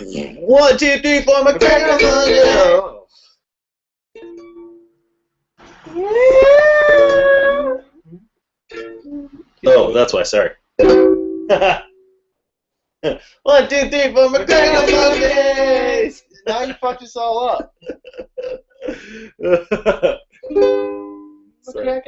1, 2, 3, 4, my grandma. Oh, that's why. Sorry. 1, 2, 3, 4, my Mondays. Now you fucked us all up. Sorry.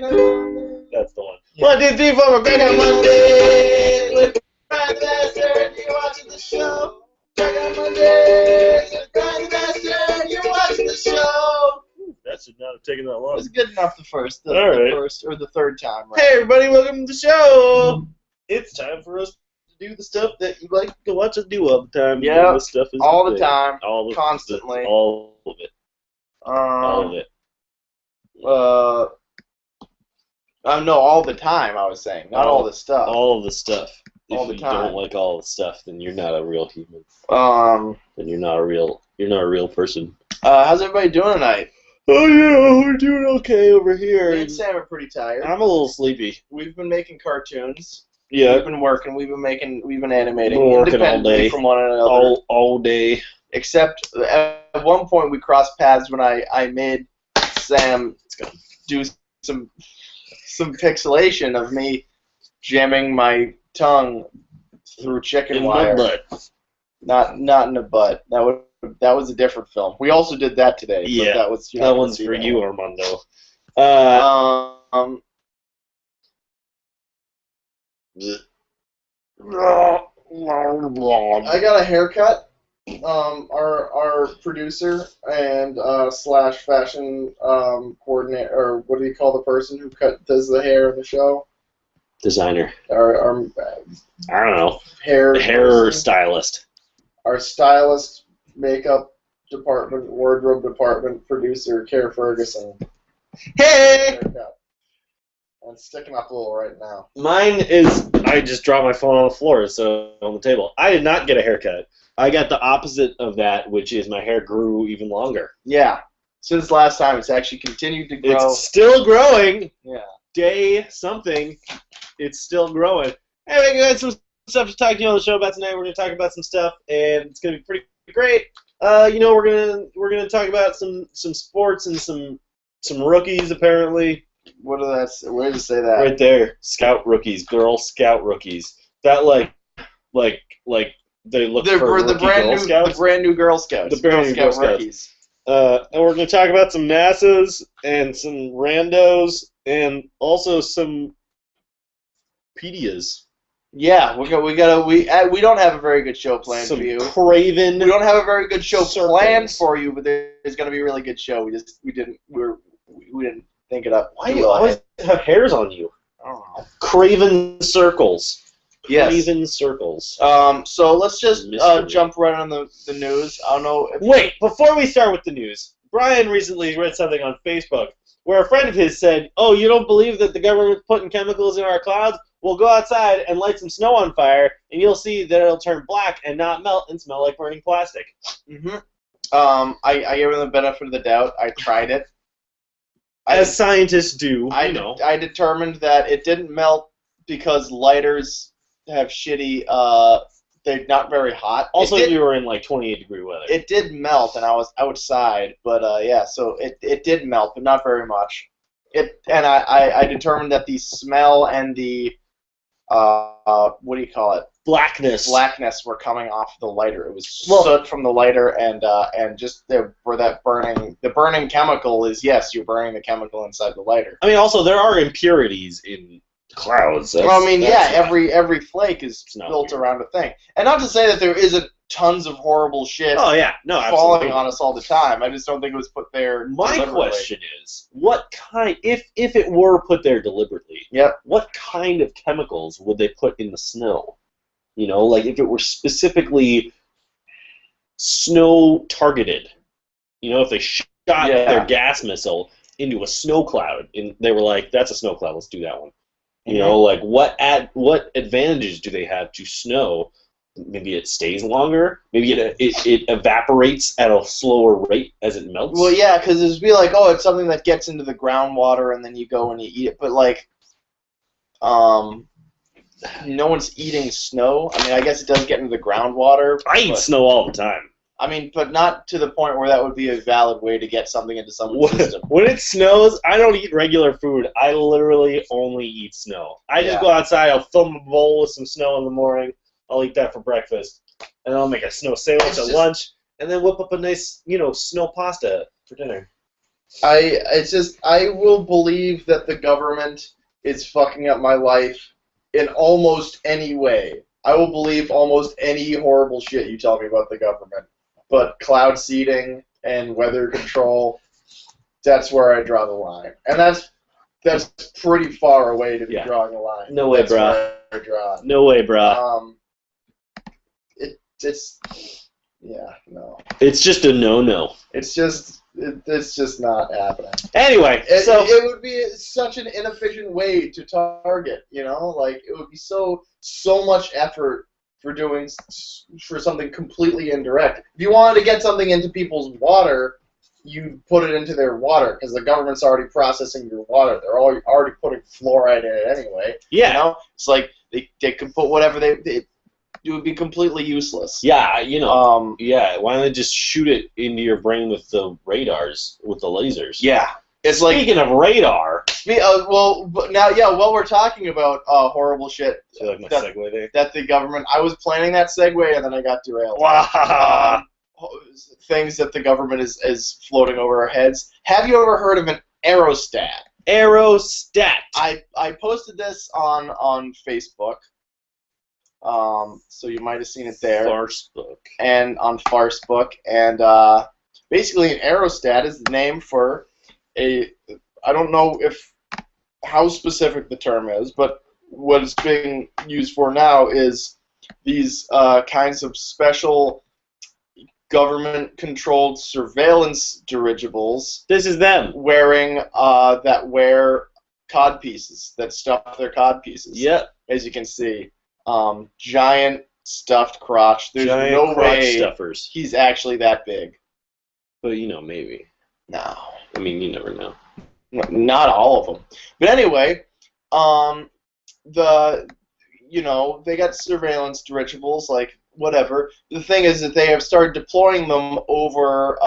That's the one. Yeah. 1, 2, 3, 4, my Mondays. With Brian the Bastard, you're watching the show. Mondays. With Brian the Bastard, you're watching the show. That should not have taken that long. It was good enough the first or the third time. Right? Hey everybody, welcome to the show. It's time for us to do the stuff that you like to watch us do all the time. Yeah, this stuff is all the time, constantly, all of it, all of it. No, all the time. I was saying, not all the stuff. All of the stuff. All the time. If you don't like all the stuff, then you're not a real human. Then you're not a real person. How's everybody doing tonight? Oh yeah, we're doing okay over here. Me and Sam are pretty tired. I'm a little sleepy. We've been making cartoons. Yeah. We've been working. We've been animating. We're working all day. From one another. All day. Except at one point we crossed paths when I made Sam do some pixelation of me jamming my tongue through chicken wire. In my butt. Not in the butt. That was a different film. We also did that today. Yeah, that was that one's for you, Armando. I got a haircut. Our producer and slash fashion coordinator, or what do you call the person who does the hair in the show? Designer. Our I don't know. Hair stylist. Our stylist, makeup department, wardrobe department, producer, Care Ferguson. Hey! I'm sticking up a little right now. Mine is, I just dropped my phone on the floor, so on the table. I did not get a haircut. I got the opposite of that, which is my hair grew even longer. Yeah. Since last time, it's actually continued to grow. It's still growing. Yeah. Day something. It's still growing. Hey, we got some stuff to talk to you on the show about tonight. We're going to talk about some stuff, and it's going to be pretty great. We're gonna talk about some sports and some rookies apparently. Where does it say that? Right there, Scout rookies, Girl Scout rookies. That like they look for the brand new Girl Scouts. The brand new Girl Scouts. Rookies. And we're gonna talk about some NASAs and some randos and also some pedias. Yeah, we don't have a very good show planned for you. Craven. We don't have a very good show planned for you, but there's going to be a really good show. We didn't think it up. Why do you always have hairs on you? I don't know. Craven circles. Yes. Craven circles. So let's just jump right on the news. I don't know. Wait, before we start with the news, Brian recently read something on Facebook where a friend of his said, "Oh, you don't believe that the government's putting chemicals in our clouds? Well, go outside and light some snow on fire, and you'll see that it'll turn black and not melt and smell like burning plastic." Mm-hmm. I gave him the benefit of the doubt. I tried it. As scientists do, I determined that it didn't melt because lighters have shitty. They're not very hot. Also, you were in like 28-degree weather. It did melt, and I was outside, but yeah, so it did melt, but not very much. I determined that the smell and the what do you call it? Blackness were coming off the lighter. It was soot from the lighter, and just where that the burning chemical is. Yes, you're burning the chemical inside the lighter. I mean, also there are impurities in clouds. Every flake is built around a thing, and not to say that there isn't tons of horrible shit. Oh yeah, no, falling on us all the time. I just don't think it was put there. My question is, what kind, if it were put there deliberately, what kind of chemicals would they put in the snow? You know, like if it were specifically snow targeted. You know, if they shot their gas missile into a snow cloud, and they were like, "That's a snow cloud. Let's do that one." You know, like what advantages do they have to snow? Maybe it stays longer. Maybe it evaporates at a slower rate as it melts. Well, yeah, because it'd be like, oh, it's something that gets into the groundwater and then you go and you eat it. But like, no one's eating snow. I mean, I guess it does get into the groundwater. I eat snow all the time. I mean, but not to the point where that would be a valid way to get something into someone's system. When it snows, I don't eat regular food. I literally only eat snow. I just go outside, I'll fill my bowl with some snow in the morning, I'll eat that for breakfast, and I'll make a snow sandwich at lunch, and then whip up a nice, snow pasta for dinner. I will believe that the government is fucking up my life in almost any way. I will believe almost any horrible shit you tell me about the government. But cloud seeding and weather control, that's where I draw the line. And that's pretty far away to be drawing a line. No way, bro. No way, bro. No. It's just a no-no. It's just not happening. Anyway, it would be such an inefficient way to target, Like, it would be so much effort for something completely indirect. If you wanted to get something into people's water, you put it into their water because the government's already processing your water. They're already putting fluoride in it anyway. Yeah. It's like they could put whatever it would be completely useless. Yeah, why don't they just shoot it into your brain with the radars, with the lasers? Yeah. Speaking of radar. While we're talking about horrible shit. So like my segue there? That the government. I was planning that segue and then I got derailed. Wow. Things that the government is floating over our heads. Have you ever heard of an aerostat? Aerostat. I posted this on Facebook. So you might have seen it there. Farsebook. And on Farsebook. And basically an aerostat is the name for I don't know how specific the term is, but what it's being used for now is these kinds of special government-controlled surveillance dirigibles. This is them that wear cod pieces, that stuff their cod pieces. Yep. As you can see, giant stuffed crotch. There's no way stuffers. He's actually that big. But maybe. No. I mean, you never know. Not all of them. But anyway, they got surveillance dirigibles, like, whatever. The thing is that they have started deploying them over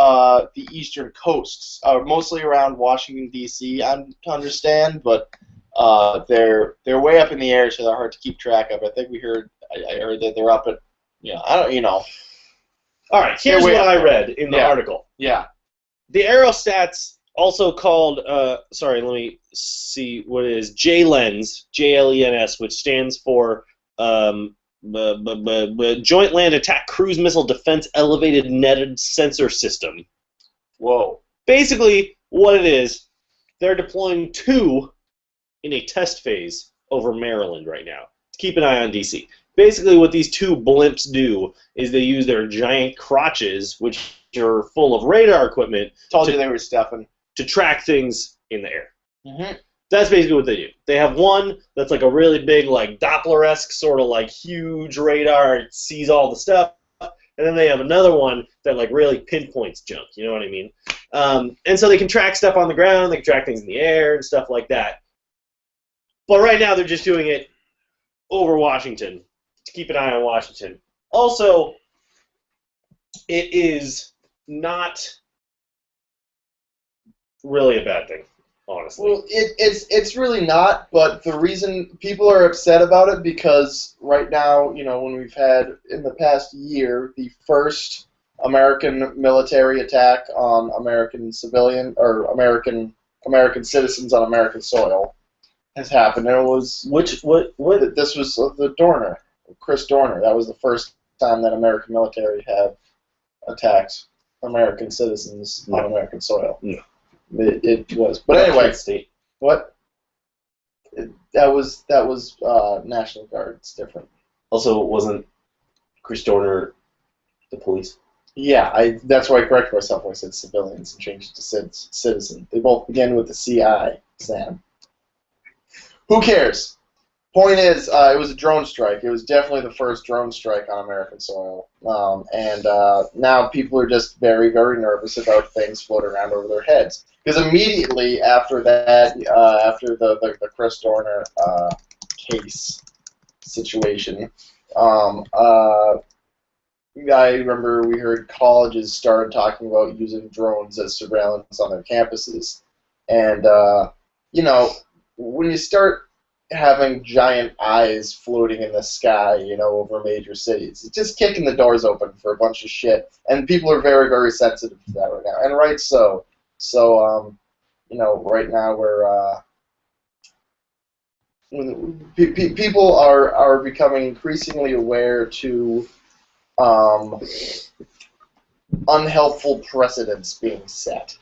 the eastern coasts, mostly around Washington, D.C., I understand, but they're way up in the air, so they're hard to keep track of. I heard that they're up at, All right, here's what I read in the article. Yeah. The aerostats, also called, let me see what it is, JLENS, J-L-E-N-S, which stands for Joint Land Attack Cruise Missile Defense Elevated Netted Sensor System. Whoa. Basically, what it is, they're deploying 2 in a test phase over Maryland right now. Keep an eye on D.C. Basically, what these 2 blimps do is they use their giant crotches, which are full of radar equipment. Told you they were stuffing. To track things in the air. Mm-hmm. That's basically what they do. They have one that's like a really big, like Doppler-esque sort of like huge radar. It sees all the stuff. And then they have another one that like really pinpoints junk. You know what I mean? And so they can track stuff on the ground. They can track things in the air and stuff like that. But right now they're just doing it over Washington. To keep an eye on Washington. Also, it is not really a bad thing, honestly. Well, it's really not, but the reason people are upset about it because right now, when we've had in the past year the first American military attack on American civilian or American citizens on American soil has happened. And it was this was the Dorner, Chris Dorner. That was the first time that American military had attacked American citizens on American soil. No. It was, but anyway, state. What? That was National Guard. It's different. Also, wasn't Chris Dorner the police? Yeah, that's why I corrected myself when I said civilians and changed it to citizen. They both begin with the CI, Sam. Who cares? Point is, it was a drone strike. It was definitely the first drone strike on American soil. And now people are just very, very nervous about things floating around over their heads. Because immediately after that, after the Chris Dorner case situation. I remember we heard colleges started talking about using drones as surveillance on their campuses. And, you know, when you start having giant eyes floating in the sky, you know, over major cities, it's just kicking the doors open for a bunch of shit. And people are very, very sensitive to that right now. And right so. So, you know, right now people are becoming increasingly aware to unhelpful precedents being set,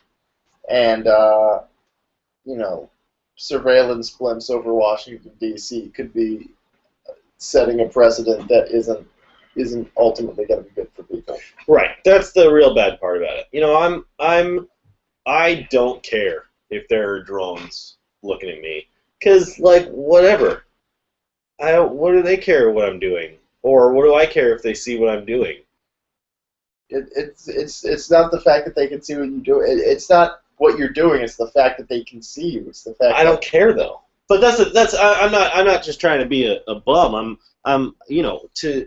and you know, surveillance blimps over Washington D.C. could be setting a precedent that isn't ultimately going to be good for people. Right. That's the real bad part about it. You know, I don't care if there are drones looking at me, because like whatever. What do they care what I'm doing? Or what do I care if they see what I'm doing? It's not the fact that they can see what you do. It's not what you're doing. It's the fact that they can see you. It's the fact. I don't care though. But I'm not just trying to be a bum. I'm you know, to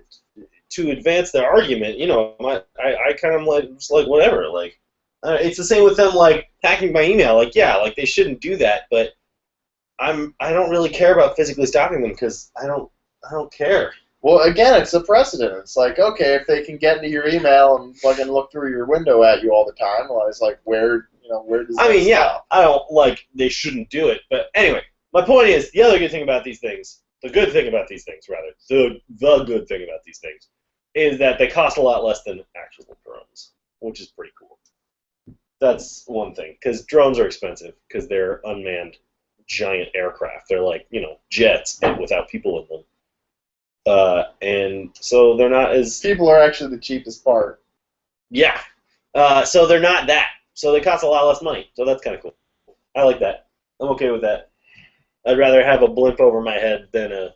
advance their argument. You know, I kind of like just like whatever. Like it's the same with them like hacking my email. Like yeah, like they shouldn't do that. But I don't really care about physically stopping them because I don't care. Well, again, it's a precedent. It's like, okay, if they can get into your email and fucking look through your window at you all the time, well, it's like, where does that yeah, stop? I don't, like, they shouldn't do it. But anyway, my point is, the other good thing about these things, the good thing about these things, rather, the good thing about these things, is that they cost a lot less than actual drones, which is pretty cool. That's one thing, because drones are expensive, because they're unmanned giant aircraft. They're like, you know, jets without people in them. And so they're not as... People are actually the cheapest part. Yeah. So they're not that. So they cost a lot less money. So that's kind of cool. I like that. I'm okay with that. I'd rather have a blimp over my head than a...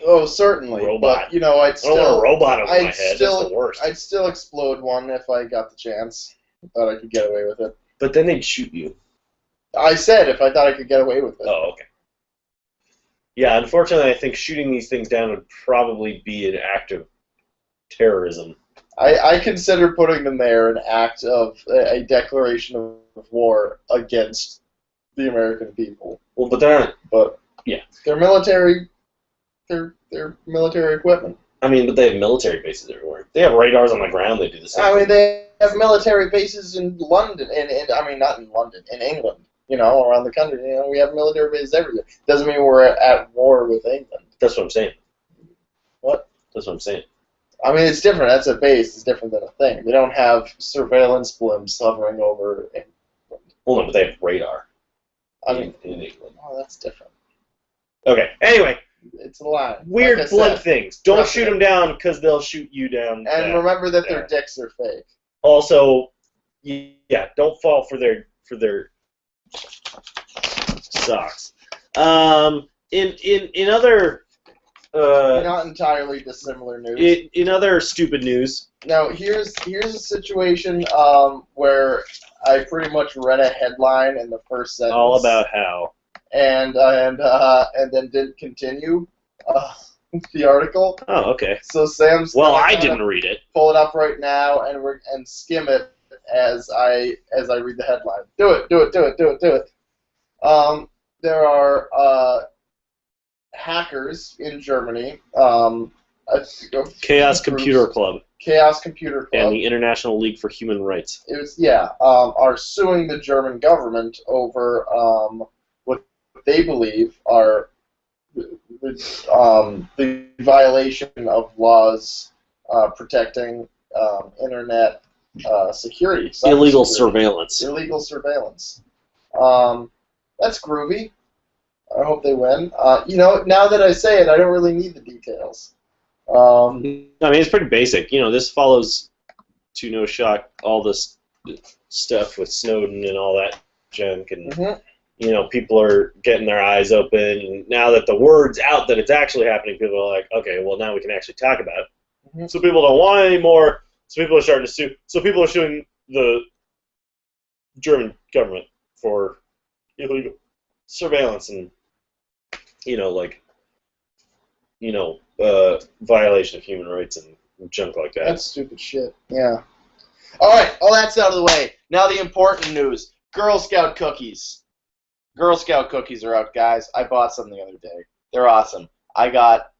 Oh, certainly. Robot. But, you know, I don't want a robot over my head. That's the worst. I'd still explode one if I got the chance. I thought I could get away with it. But then they'd shoot you. I said if I thought I could get away with it. Oh, okay. Yeah, unfortunately, I think shooting these things down would probably be an act of terrorism. I consider putting them there an act of a declaration of war against the American people. Well, but they're not. But yeah, they're military. They're military equipment. I mean, but they have military bases everywhere. They have radars on the ground. They do the same. I mean, they have military bases in London, and I mean, not in London, in England. You know, around the country. You know, we have military bases everywhere. Doesn't mean we're at war with England. That's what I'm saying. What? That's what I'm saying. I mean, it's different. That's a base. It's different than a thing. They don't have surveillance blimps hovering over England. Well, no, but they have radar. I mean, in England. Oh, that's different. Okay. Anyway. It's a lie. Weird like blimp things. Don't shoot them down because they'll shoot you down. And remember that their dicks are fake. Also, yeah, don't fall for their socks. In other not entirely dissimilar news. In other stupid news. Now here's a situation where I pretty much read a headline in the first sentence. All about how. And then didn't continue the article. Oh, okay. So Sam's. Well, I didn't read it. Pull it up right now and skim it as I read the headline. Do it. There are hackers in Germany. Chaos Computer Club. Chaos Computer Club. And the International League for Human Rights. It was are suing the German government over what they believe are the violation of laws protecting internet security. Illegal surveillance. Illegal surveillance. That's groovy. I hope they win. You know, now that I say it, I don't really need the details. I mean, it's pretty basic. You know, this follows, to no shock, all this stuff with Snowden and all that junk, and you know, people are getting their eyes open. And now that the word's out that it's actually happening, people are like, okay, well, now we can actually talk about it. So people don't want it anymore. So people are starting to sue. So people are suing the German government for illegal surveillance and, you know, like violation of human rights and junk like that. That's stupid shit. Yeah. All right, all that's out of the way. Now the important news. Girl Scout cookies. Girl Scout cookies are out, guys. I bought some the other day. They're awesome. I got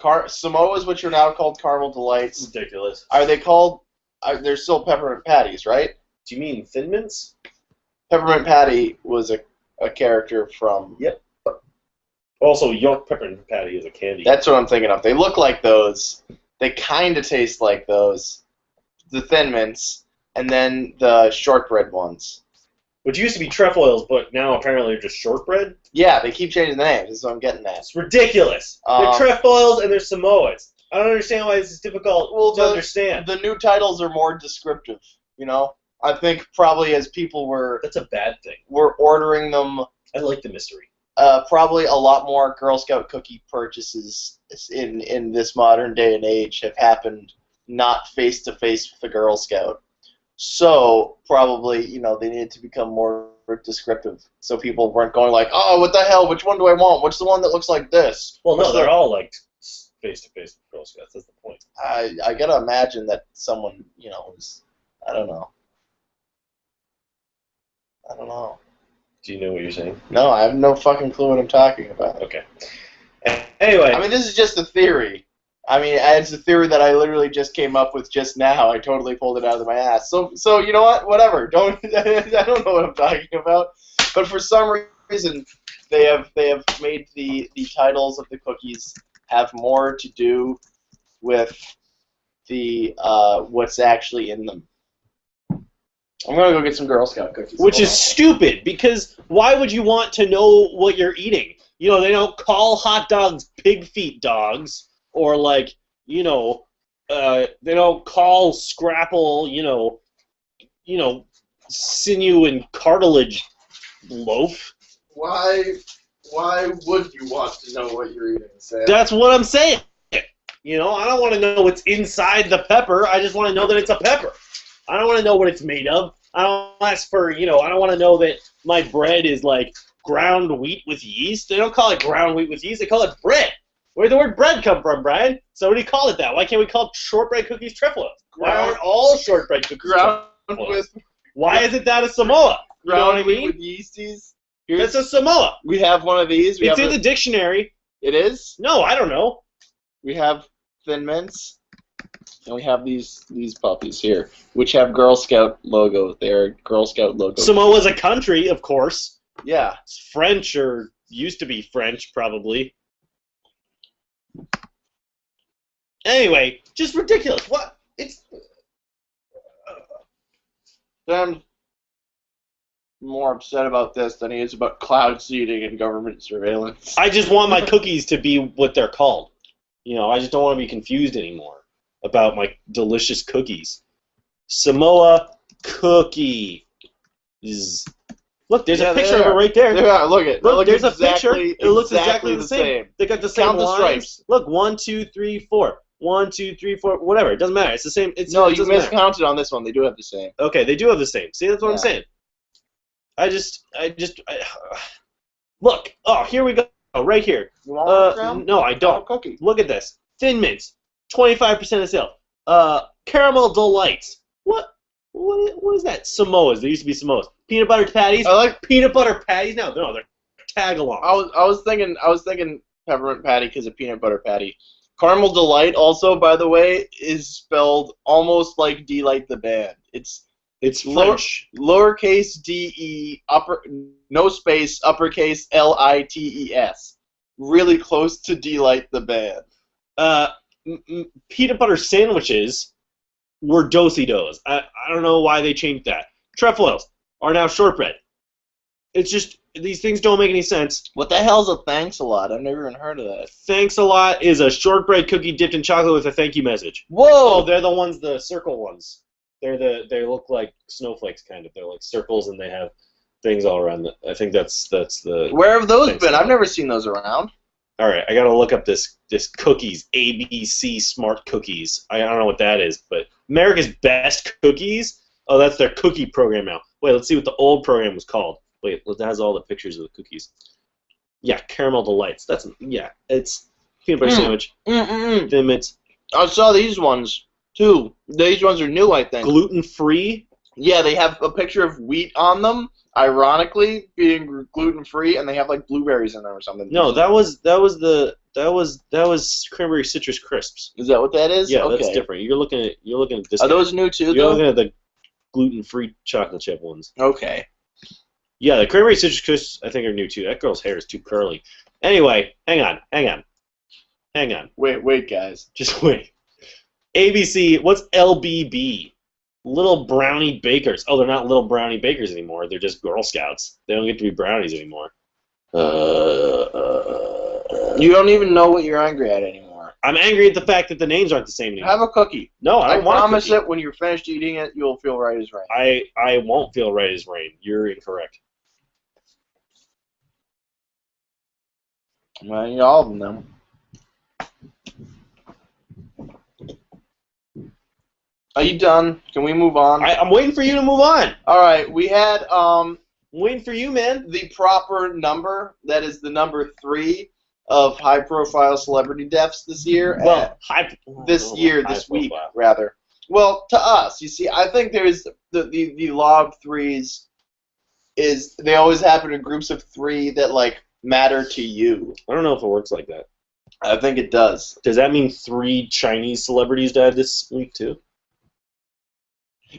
Samoas, which are now called Caramel Delights. Ridiculous. Are they called... they're still peppermint patties, right? Do you mean Thin Mints? Peppermint Patty was a character from... Yep. Also, York Peppermint Patty is a candy. That's what I'm thinking of. They look like those. They kind of taste like those. The Thin Mints, and then the shortbread ones. Which used to be trefoils, but now apparently they're just shortbread? Yeah, they keep changing the names. That's what I'm getting at. It's ridiculous. They're trefoils and they're Samoas. I don't understand why this is difficult to understand. The new titles are more descriptive, you know? I think probably as people were... That's a bad thing. Were ordering them... I like the mystery. Probably a lot more Girl Scout cookie purchases in this modern day and age have happened not face-to-face with the Girl Scout. So, probably, they needed to become more descriptive. So people weren't going like, oh, what the hell, which one do I want? What's the one that looks like this? Well, no, they're all like face-to-face with Girl Scouts. That's the point. I gotta imagine that someone, is, I don't know. Do you know what you're saying? No, I have no fucking clue what I'm talking about. Okay. Anyway. I mean, this is just a theory. I mean, it's a theory that I literally just came up with just now. I totally pulled it out of my ass. So you know what? Whatever. I don't know what I'm talking about. But for some reason, they have made the titles of the cookies have more to do with the what's actually in them. I'm gonna go get some Girl Scout cookies. Which is stupid, because why would you want to know what you're eating? They don't call hot dogs pig feet dogs, or they don't call Scrapple, sinew and cartilage loaf. Why would you want to know what you're eating, Sam? That's what I'm saying. I don't want to know what's inside the pepper. I just want to know that it's a pepper. I don't want to know what it's made of. I don't ask for, I don't want to know that my bread is ground wheat with yeast. They don't call it ground wheat with yeast. They call it bread. Where'd the word bread come from, Brian? So what do you call it that? Why can't we call shortbread cookies trefoils? Why aren't all shortbread cookies trefoils? Why isn't that a Samoa? You know what I mean? With yeasties. That's a Samoa. We have one of these. It's in the dictionary. It is? No, I don't know. We have Thin Mints. And we have these puppies here, which have Girl Scout logo. They're Girl Scout logo. Samoa's a country, of course. Yeah. It's French, or used to be French, probably. Anyway, just ridiculous. What? It's... I'm more upset about this than he is about cloud seeding and government surveillance. I just want my cookies to be what they're called. I just don't want to be confused anymore about my delicious cookies. Samoa cookie. Look, there's a picture of it right there. Yeah, look, there's a picture. It looks exactly the same. They got the same Count the stripes. Look, 1, 2, 3, 4. 1, 2, 3, 4. Whatever. It doesn't matter. It's the same. No, you miscounted on this one. They do have the same. Okay, they do have the same. See, that's what I'm saying. Look. Oh, here we go. Right here. You want one, no, I don't. Cookie. Look at this. Thin Mints. 25% of sale. Caramel Delights. What is that? Samoas. There used to be Samoas. Peanut butter patties. I like peanut butter patties. No, they're tag-along. I was thinking peppermint patty because of peanut butter patty. Caramel Delight also, by the way, is spelled almost like Delight the band. It's French. Lowercase D-E, no space, uppercase L-I-T-E-S. Really close to Delight the band. Peanut butter sandwiches were Do-si-dos. I don't know why they changed that. Trefoils are now shortbread. It's just, these things don't make any sense. What the hell's a thanks a lot? I've never even heard of that. Thanks a lot is a shortbread cookie dipped in chocolate with a thank you message. Whoa! Oh, they're the ones, the circle ones. They look like snowflakes, kind of. They're like circles, and they have things all around them. I think that's the... Where have those been? I've never seen those around. All right, I gotta look up this cookies, ABC Smart Cookies. I don't know what that is, but America's Best Cookies. Oh, that's their cookie program now. Wait, let's see what the old program was called. Wait, that has all the pictures of the cookies. Yeah, Caramel Delights. It's peanut butter sandwich, Thin Mints. I saw these ones too. These ones are new, I think. Gluten-free. Yeah, they have a picture of wheat on them, ironically being gluten-free, and they have like blueberries in them or something. No, that was cranberry citrus crisps. Is that what that is? Yeah, okay. That's different. You're looking at this. Are those new too? You're looking at the gluten-free chocolate chip ones. Okay. Yeah, the cranberry citrus crisps I think are new too. That girl's hair is too curly. Anyway, hang on. Wait, guys. Just wait. ABC. What's LBB? Little Brownie Bakers. Oh, they're not Little Brownie Bakers anymore. They're just Girl Scouts. They don't get to be brownies anymore. You don't even know what you're angry at anymore. I'm angry at the fact that the names aren't the same anymore. Have a cookie. No, I don't want a cookie. I promise that when you're finished eating it, you'll feel right as rain. I won't feel right as rain. You're incorrect. Well, you all of them, though. Are you done? Can we move on? I'm waiting for you to move on. All right, we had I'm waiting for you, man. The proper number, that is the number 3 of high-profile celebrity deaths this year. Well, this week, rather. Well, to us, you see, I think there's the law of threes is they always happen in groups of 3 that like matter to you. I don't know if it works like that. I think it does. Does that mean 3 Chinese celebrities died this week too?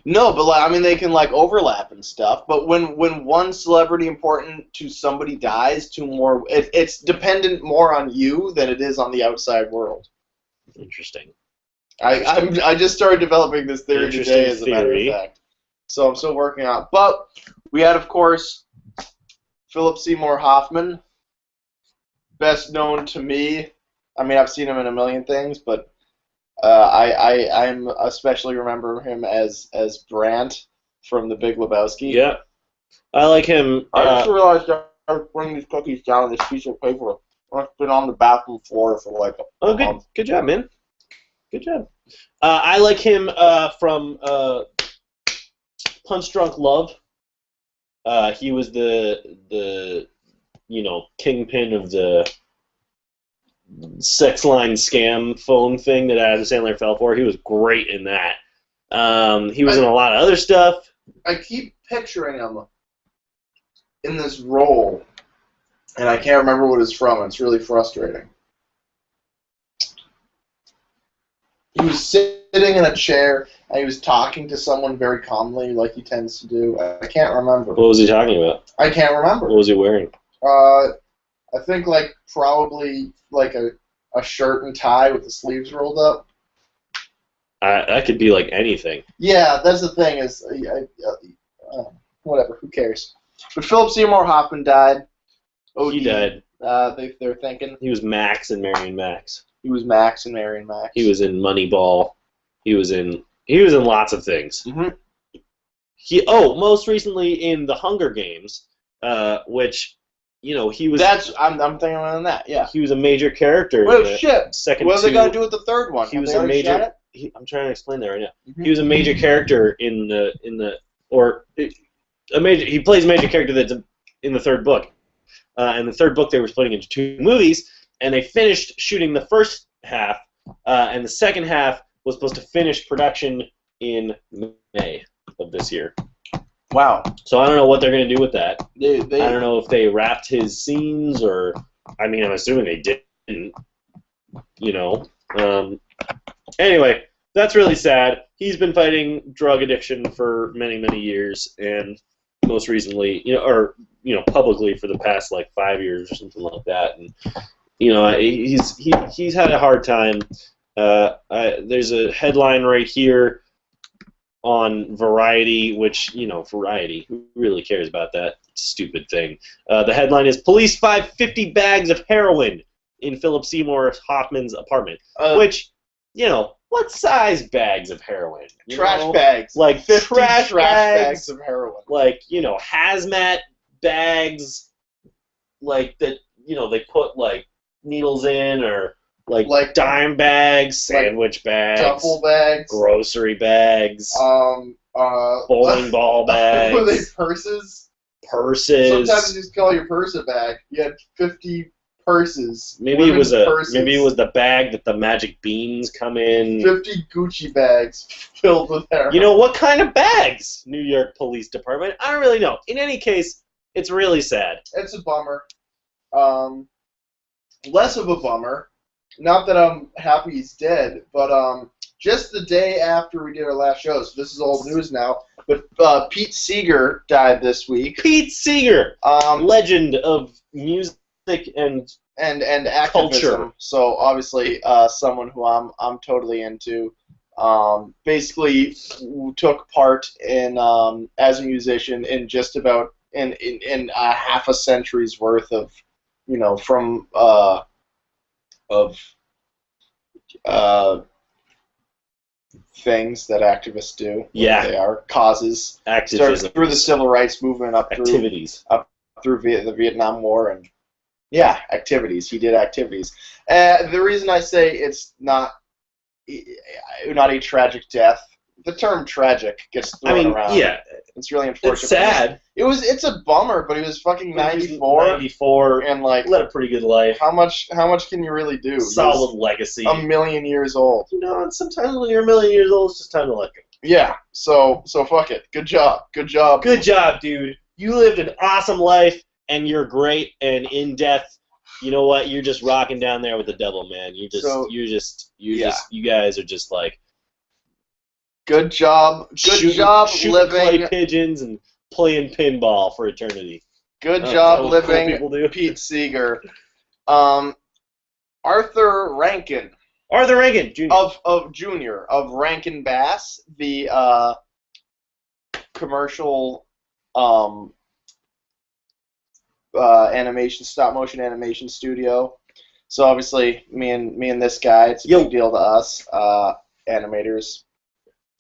No, but like, I mean, they can like overlap and stuff. But when one celebrity important to somebody dies, 2 more. It's dependent more on you than it is on the outside world. Interesting. I just started developing this theory today, as a matter of fact. So I'm still working on it. But we had, of course, Philip Seymour Hoffman, best known to me. I mean, I've seen him in a million things, but I'm especially remember him as Brandt from The Big Lebowski. Yeah, I like him. I just realized that I was putting these cookies down on this piece of paper. I've been on the bathroom floor for like a month. Good job, man. Good job. I like him from Punch Drunk Love. He was the kingpin of the sex line scam phone thing that Adam Sandler fell for. He was great in that. He was in a lot of other stuff. I keep picturing him in this role, and I can't remember what it's from. It's really frustrating. He was sitting in a chair, and he was talking to someone very calmly, like he tends to do. I can't remember. What was he talking about? I can't remember. What was he wearing? I think probably a shirt and tie with the sleeves rolled up. That could be like anything. Yeah, that's the thing is, whatever, who cares? But Philip Seymour Hoffman died. OD. He died. They're thinking. He was Max in Marion Max. He was Max in Marion Max. He was in Moneyball. He was in lots of things. Mm-hmm. Most recently in The Hunger Games, which he was. I'm thinking on that. Yeah. He was a major character. Well, shit. Second. What are they gonna do with the third one? He was a major. I'm trying to explain that right now. Mm-hmm. He was a major character He plays a major character that's in the third book. And the third book they were splitting into 2 movies, and they finished shooting the first half, and the second half was supposed to finish production in May of this year. Wow. So I don't know what they're going to do with that. I don't know if they wrapped his scenes or... I mean, I'm assuming they didn't. Anyway, that's really sad. He's been fighting drug addiction for many, many years, and most recently, publicly for the past 5 years or something like that. And he's had a hard time. There's a headline right here on Variety, which Variety, who really cares about that stupid thing? The headline is "Police find 50 bags of heroin in Philip Seymour Hoffman's apartment," which what size bags of heroin? Trash bags. Like 50 trash bags of heroin. Hazmat bags, that they put needles in, or dime bags, sandwich bags, duffel bags, grocery bags, bowling ball bags. Were they purses? Purses. Sometimes you just call your purse a bag. You had 50 purses. Maybe it was purses. maybe it was the bag that the magic beans come in. 50 Gucci bags filled with heroin. You know what kind of bags? New York Police Department. I don't really know. In any case, it's really sad. It's a bummer. Less of a bummer. Not that I'm happy he's dead, but just the day after we did our last show, so this is old news now, but Pete Seeger died this week. Pete Seeger, legend of music and activism. culture. So obviously, someone who I'm totally into. Basically, took part in as a musician in just about in a half a century's worth of, from things that activists do. Yeah, they are causes. Activism. Started through the civil rights movement up through the Vietnam War and activities. He did activities. The reason I say it's not a tragic death. The term tragic gets thrown around. Yeah, it's really unfortunate. It's sad. It's a bummer, but he was fucking 94. 94 and led a pretty good life. How much can you really do? Solid legacy. A million years old. Sometimes when you're a million years old, it's just time to let go. Yeah. So fuck it. Good job. Good job. Good job, dude. You lived an awesome life, and you're great. And in death, you know what? You're just rocking down there with the devil, man. You guys are just like. Good job. Good job living. Clay pigeons and playing pinball for eternity. Good job living, Pete Seeger. Arthur Rankin. Arthur Rankin, Jr. of Rankin Bass, the commercial stop motion animation studio. So obviously, me and this guy, it's a big deal to us, animators.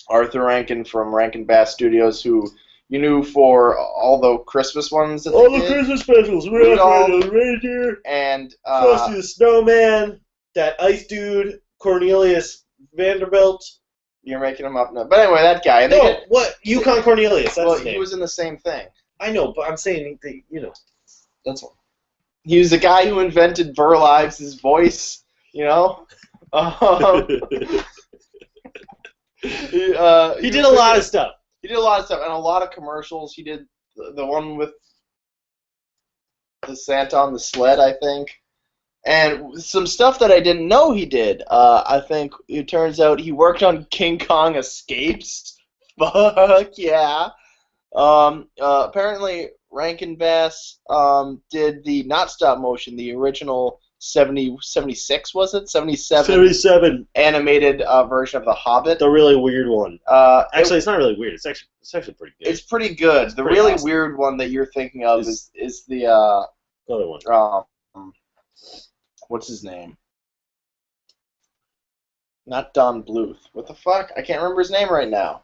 Arthur Rankin from Rankin Bass Studios, who you knew for all the Christmas ones that all the Christmas specials. Rudolph the Reindeer and Frosty the Snowman, that ice dude, Cornelius Vanderbilt. You're making him up now. But anyway, that guy. And Yukon Cornelius, that's his name. He was in the same thing. I know, but I'm saying, that's all. He was the guy who invented Burl Ives' voice, He did a lot of stuff. He did a lot of stuff, and a lot of commercials. He did the one with the Santa on the sled, I think. And some stuff that I didn't know he did. I think it turns out he worked on King Kong Escapes. Fuck yeah. Apparently, Rankin Bass did the not stop motion, the original 76, was it? 77 animated version of The Hobbit. The really weird one. Actually, it's not really weird. It's actually pretty good. It's pretty good. The really awesome. Weird one that you're thinking of is the other one. What's his name? Not Don Bluth. What the fuck? I can't remember his name right now.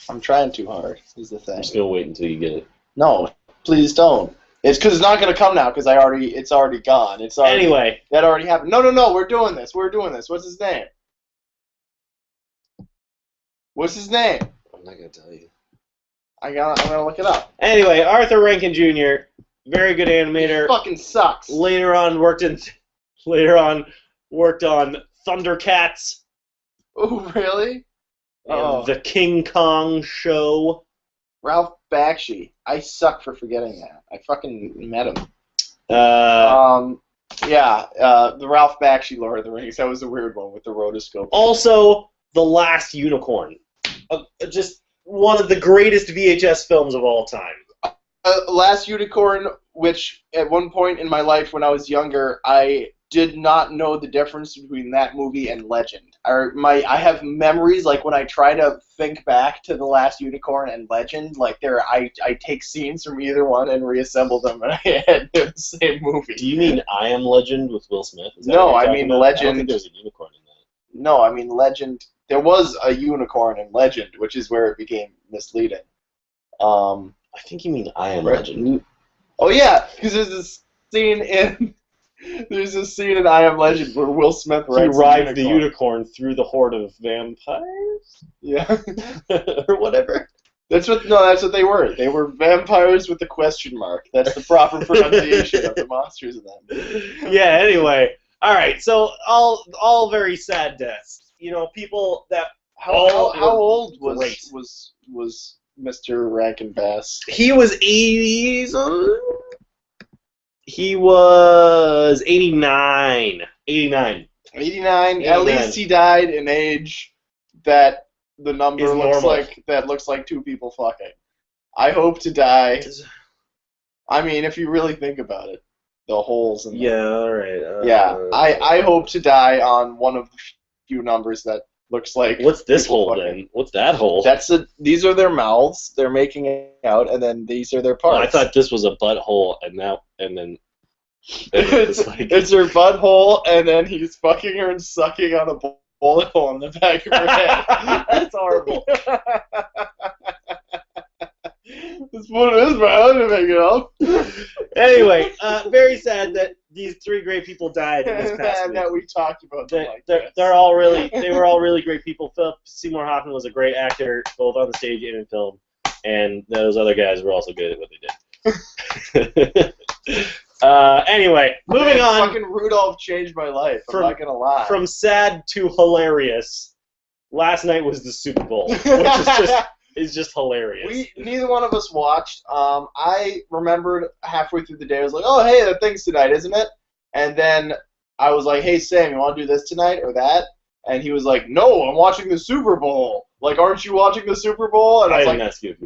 I'm trying too hard. Is the thing. I'm just gonna wait until you get it. No, please don't. It's because it's not gonna come now because it's already gone. Anyway, that already happened. No. We're doing this. What's his name? What's his name? I'm not gonna tell you. I'm gonna look it up. Anyway, Arthur Rankin Jr. Very good animator. He fucking sucks. Later on worked on Thundercats. Oh, really? And the King Kong show. Ralph Bakshi. I suck for forgetting that. I fucking met him. The Ralph Bakshi Lord of the Rings. That was a weird one with the rotoscope. Also, The Last Unicorn. Just one of the greatest VHS films of all time. Last Unicorn, which at one point in my life when I was younger, I did not know the difference between that movie and Legend. I have memories, like when I try to think back to The Last Unicorn and Legend, like I take scenes from either one and reassemble them, and I had the same movie. Do you mean I Am Legend with Will Smith? No, I mean Legend. I don't think there's a unicorn in that. No, I mean Legend. There was a unicorn in Legend, which is where it became misleading. I think you mean I Am Legend. Oh yeah, because there's a scene in I Am Legend where Will Smith rides the unicorn through the horde of vampires. Yeah, or whatever. That's what they were. They were vampires with a question mark. That's the proper pronunciation of the monsters in them. Yeah. Anyway, all right. So all very sad deaths. People that How old was Mr. Rankin Bass? he was 80s. He was 89. 89. 89. At least he died in age that the number looks like two people fucking. I hope to die. I mean, if you really think about it, the holes in all right. I hope to die on one of the few numbers that looks like. What's this hole then? What's that hole? These are their mouths. They're making it out, and then these are their parts. I thought this was a butthole, and then it's her butthole, and then he's fucking her and sucking on a bullet hole in the back of her head. That's horrible. That's what it is, man. I didn't make it up. Anyway, very sad that these three great people died in this past week. That we talked about them they were all really great people. Philip Seymour Hoffman was a great actor, both on the stage and in film, and those other guys were also good at what they did. Anyway, moving on. Fucking Rudolph changed my life. I'm not gonna lie. From sad to hilarious. Last night was the Super Bowl, which is just hilarious. Neither one of us watched. I remembered halfway through the day, I was like, "Oh, hey, that thing's tonight, isn't it?" And then I was like, "Hey, Sam, you want to do this tonight or that?" And he was like, "No, I'm watching the Super Bowl. Like, aren't you watching the Super Bowl?" And I was didn't like, ask you if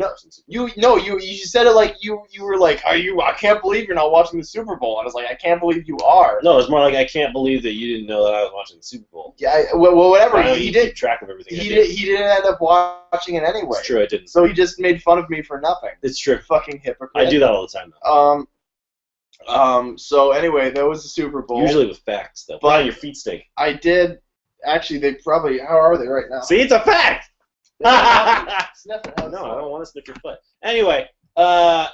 you said it like you were like, I can't believe you're not watching the Super Bowl. And I was like, I can't believe you are. No, it's more like I can't believe that you didn't know that I was watching the Super Bowl. Yeah, well, whatever. He did keep track of everything. He didn't end up watching it anyway. It's true, I didn't. So he just made fun of me for nothing. It's true. Fucking hypocrite. I do that all the time, though. So anyway, that was the Super Bowl. Usually with facts, though. But your feet stink. I did. Actually, they probably. How are they right now? See, it's a fact. Sniff it. No, I don't want to sniff your foot. Anyway, the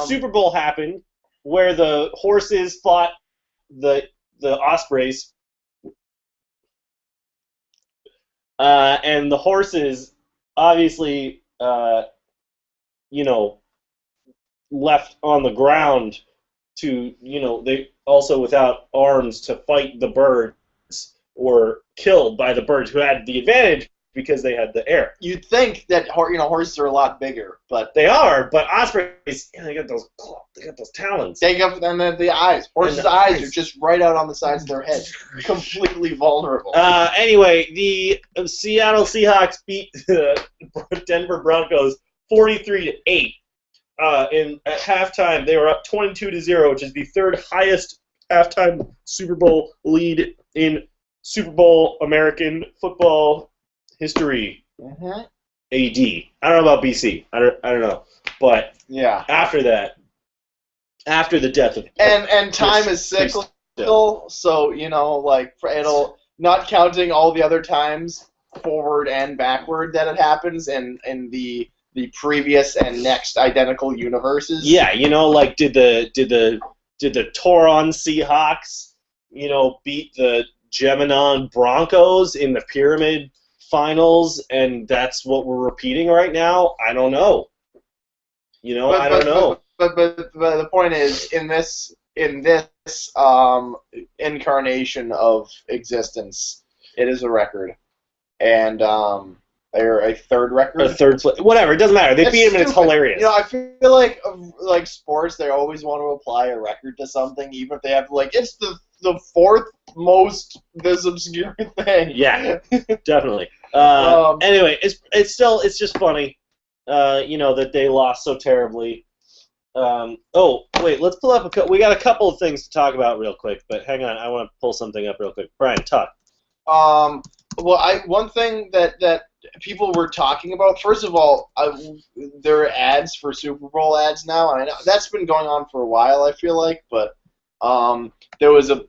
Super Bowl happened, where the horses fought the ospreys, and the horses obviously, left on the ground to, they also without arms to fight the birds, were killed by the birds who had the advantage because they had the air. You'd think that horses are a lot bigger, but they are. But ospreys, they got those talons. They got and then the eyes. Horses' eyes are just right out on the sides of their head, completely vulnerable. Anyway, the Seattle Seahawks beat the Denver Broncos 43-8. At halftime, they were up 22-0, which is the third highest halftime Super Bowl lead in Super Bowl American football history. Mm-hmm. AD. I don't know about BC. I don't know. But yeah, after that, after the death of and time is cyclical, so it'll not counting all the other times forward and backward that it happens in the previous and next identical universes. Yeah, did the Toron Seahawks, beat the Geminon Broncos in the Pyramid Finals, and that's what we're repeating right now? I don't know. I don't know. But the point is, in this incarnation of existence, it is a record, and they're a third record. A third place. Whatever, it doesn't matter. They beat him, and it's hilarious. I feel like sports, they always want to apply a record to something, even if they have it's the fourth most this obscure thing. Yeah, definitely. Anyway, it's just funny, that they lost so terribly. Wait, let's pull up we got a couple of things to talk about real quick, but hang on, I want to pull something up real quick. Brian, talk. One thing that people were talking about, first of all, there are ads for Super Bowl ads now, and I know that's been going on for a while, I feel like, but there was a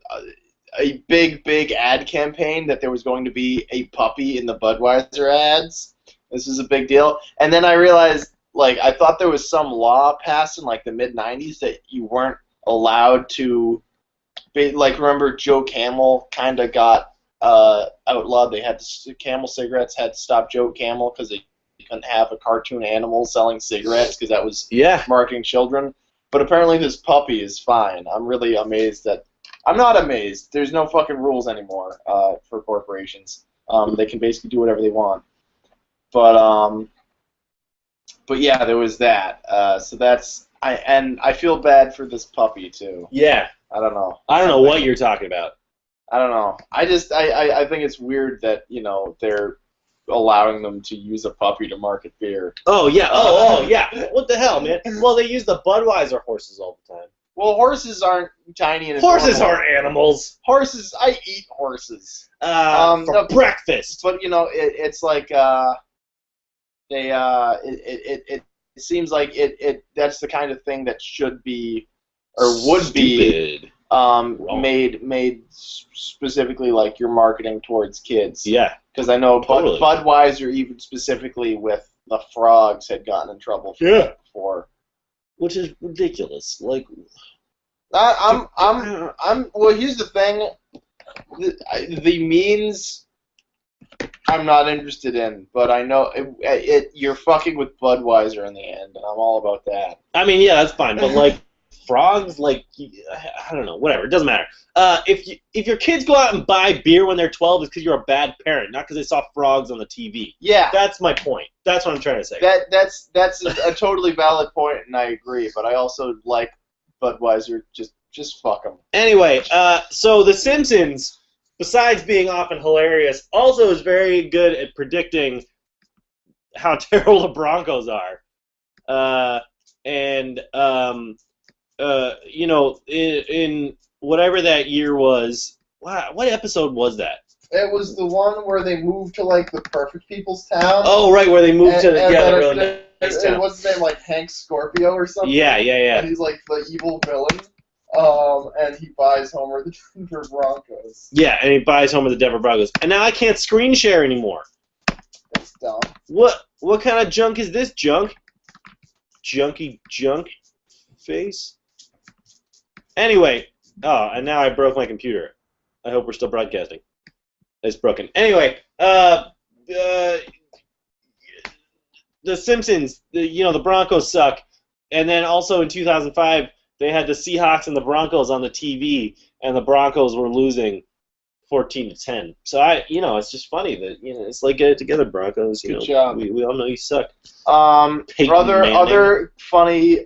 big ad campaign that there was going to be a puppy in the Budweiser ads. This is a big deal. And then I realized, I thought there was some law passed in, the mid-'90s that you weren't allowed to be, remember Joe Camel kind of got outlawed. They had Camel cigarettes had to stop Joe Camel because they you couldn't have a cartoon animal selling cigarettes because that was Yeah. marketing children. But apparently this puppy is fine. I'm really amazed that... I'm not amazed. There's no fucking rules anymore for corporations. They can basically do whatever they want. But yeah, there was that. So that's... I feel bad for this puppy, too. Yeah. I don't know. I don't know what you're talking about. I don't know. I think it's weird that, you know, they're allowing them to use a puppy to market beer. Oh, yeah. Oh, yeah. What the hell, man? Well, they use the Budweiser horses all the time. Well, horses aren't tiny and Horses adorable. aren't animals. Horses, I eat horses. For No, breakfast. But, you know, it's like, it seems like that's the kind of thing that should be, or would be, Stupid. made specifically like you're marketing towards kids. Yeah. Because I know Totally. Budweiser, even specifically with the frogs, had gotten in trouble for that before. Which is ridiculous. Like, Well, here's the thing. The means I'm not interested in, but I know you're fucking with Budweiser in the end, and I'm all about that. I mean, yeah, that's fine, but like frogs, like I don't know, whatever, it doesn't matter. If your kids go out and buy beer when they're 12, it's because you're a bad parent, not because they saw frogs on the TV. Yeah, That's my point. That's what I'm trying to say. that's a totally valid point, and I agree. But I also like Budweiser. Just fuck them. Anyway, so The Simpsons, besides being often hilarious, also is very good at predicting how terrible the Broncos are. You know, in whatever that year was, what episode was that? It was the one where they moved to like the perfect people's town. Oh, right, where they moved to the really nice town. What's his name, like Hank Scorpio or something? Yeah. And he's like the evil villain. And he buys Homer the Denver Broncos. Yeah, and he buys Homer the Denver Broncos. And now I can't screen share anymore. That's dumb. What kind of junk is this junk? Junky junk face? Anyway, and now I broke my computer. I hope we're still broadcasting. It's broken. Anyway, The Simpsons, the Broncos suck. And then also in 2005, they had the Seahawks and the Broncos on the TV, and the Broncos were losing 14-10. So it's just funny that it's like, get it together, Broncos. Good job. We all know you suck. Other funny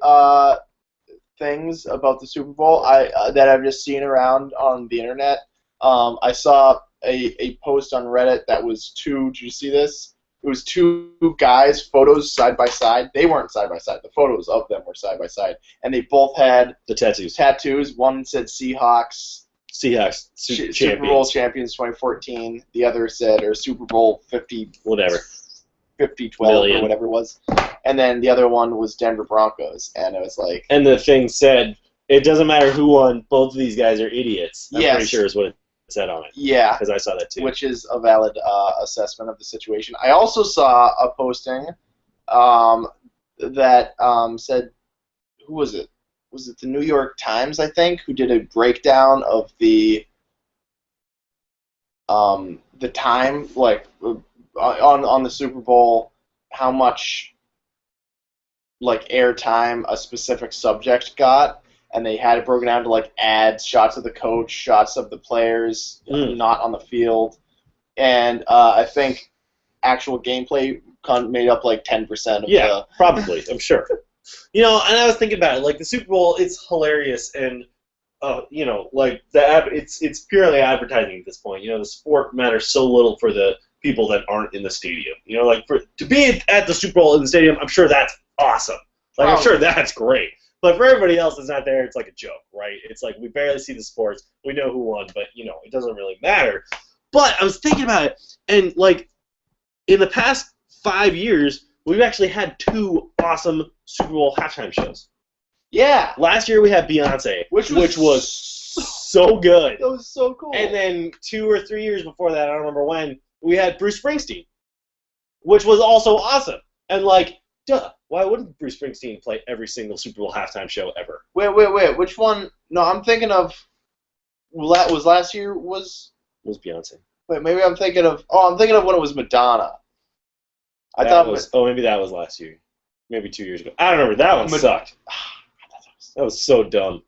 things about the Super Bowl that I've just seen around on the internet. I saw a post on Reddit that was did you see this? It was two guys, photos side by side. They weren't side by side. The photos of them were side by side, and they both had the tattoos. One said Seahawks Super Bowl champions 2014. The other said Super Bowl 50 whatever 5012 million. or whatever it was. And then the other one was Denver Broncos, and it was like. And the thing said, it doesn't matter who won. Both of these guys are idiots. I'm pretty sure is what it said on it. Yeah, because I saw that too. Which is a valid assessment of the situation. I also saw a posting that said, who was it? Was it the New York Times, I think, who did a breakdown of the time, like on the Super Bowl, how much like airtime a specific subject got. And they had it broken down to like ads, shots of the coach, shots of the players not on the field, and I think actual gameplay made up like 10% of probably, I'm sure. And I was thinking about it, like the Super Bowl, it's hilarious, and like it's purely advertising at this point. The sport matters so little for the people that aren't in the stadium. Like to be at the Super Bowl in the stadium, I'm sure that's awesome. Like I'm sure that's great. But for everybody else that's not there, it's like a joke, right? It's like we barely see the sports. We know who won, but, it doesn't really matter. But I was thinking about it, and, like, in the past 5 years, we've actually had 2 awesome Super Bowl halftime shows. Yeah. Last year we had Beyonce, which was so good. That was so cool. And then 2 or 3 years before that, I don't remember when, we had Bruce Springsteen, which was also awesome. And, like, duh. Why wouldn't Bruce Springsteen play every single Super Bowl halftime show ever? Wait. Which one? No, I'm thinking of. Was last year was Beyonce. Wait, maybe I'm thinking of. Oh, I'm thinking of when it was Madonna. I thought it was. Oh, maybe that was last year. Maybe 2 years ago. I don't remember. That one sucked. That was so dumb.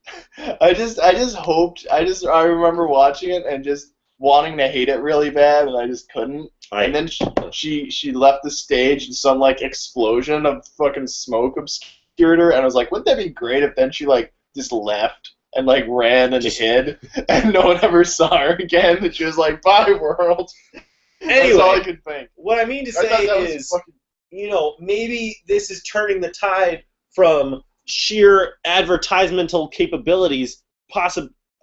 I just hoped. I remember watching it and just wanting to hate it really bad, and I just couldn't. And then she left the stage, and some like explosion of fucking smoke obscured her, and I was like, wouldn't that be great if then she like just left and like ran and hid, and no one ever saw her again, and she was like, bye world. Anyway, that's all I could think. What I mean to say is, maybe this is turning the tide from sheer advertisemental capabilities,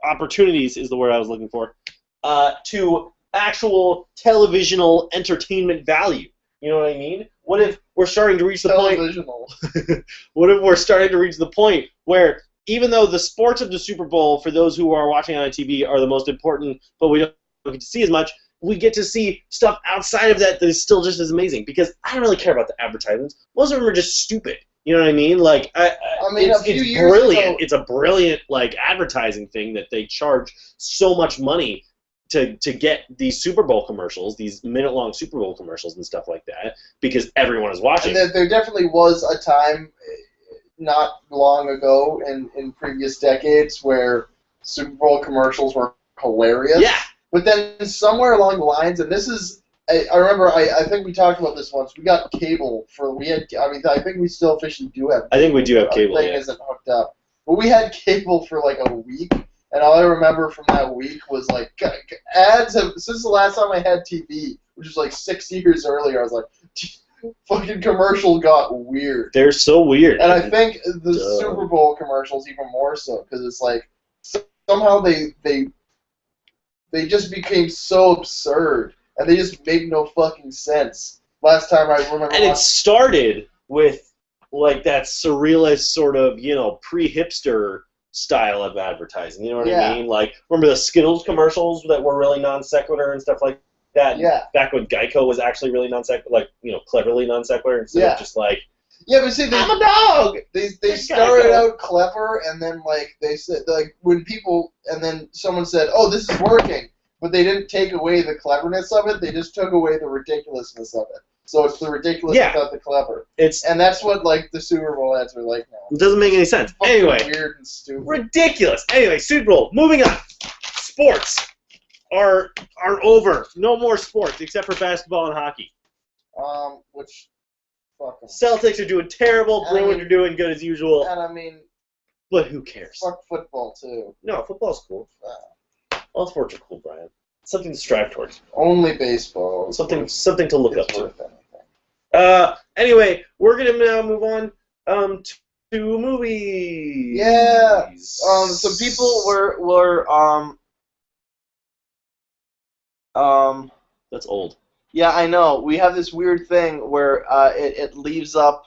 opportunities is the word I was looking for, to actual televisional entertainment value. You know what I mean? What if we're starting to reach the point? What if we're starting to reach the point where even though the sports of the Super Bowl, for those who are watching on TV, are the most important, but we don't get to see as much, we get to see stuff outside of that is still just as amazing, because I don't really care about the advertisements. Most of them are just stupid. You know what I mean? Like, I mean, it's brilliant. Ago, it's a brilliant like advertising thing that they charge so much money to get these Super Bowl commercials, these minute-long Super Bowl commercials and stuff like that, because everyone is watching. And there definitely was a time not long ago in previous decades where Super Bowl commercials were hilarious. Yeah. But then somewhere along the lines, and this is, I remember, I think we talked about this once. We got cable I think we still officially do have. I think we do have cable. The thing isn't hooked up, but we had cable for like a week, and all I remember from that week was like ads. Since the last time I had TV, which was like 6 years earlier, I was like, fucking commercial got weird. They're so weird. And I think the Super Bowl commercials even more so, because it's like somehow they just became so absurd, and they just make no fucking sense. Last time I remember. And it started with like that surrealist sort of, pre-hipster style of advertising. You know what I mean? Like, remember the Skittles commercials that were really non sequitur and stuff like that? Yeah. Back when Geico was actually really non sequitur, like, cleverly non sequitur instead of just like. Yeah, but see, I'm a dog. They started out clever, and then like they said, like when people, and then someone said, "Oh, this is working," but they didn't take away the cleverness of it. They just took away the ridiculousness of it. So it's the ridiculous without the clever. And that's what like the Super Bowl ads are like now. It doesn't make any sense. Anyway, weird and stupid. Ridiculous. Anyway, Super Bowl. Moving on. Sports are over. No more sports except for basketball and hockey. Which. Fuck 'em. Celtics are doing terrible. Bruins are doing good as usual. And I mean, but who cares? Fuck football too. No, football's cool. All sports are cool, Brian. Something to strive towards. Only baseball. Something to look up to. Anyway, we're gonna now move on to movies. Yeah. Some people were That's old. Yeah, I know. We have this weird thing where it leaves up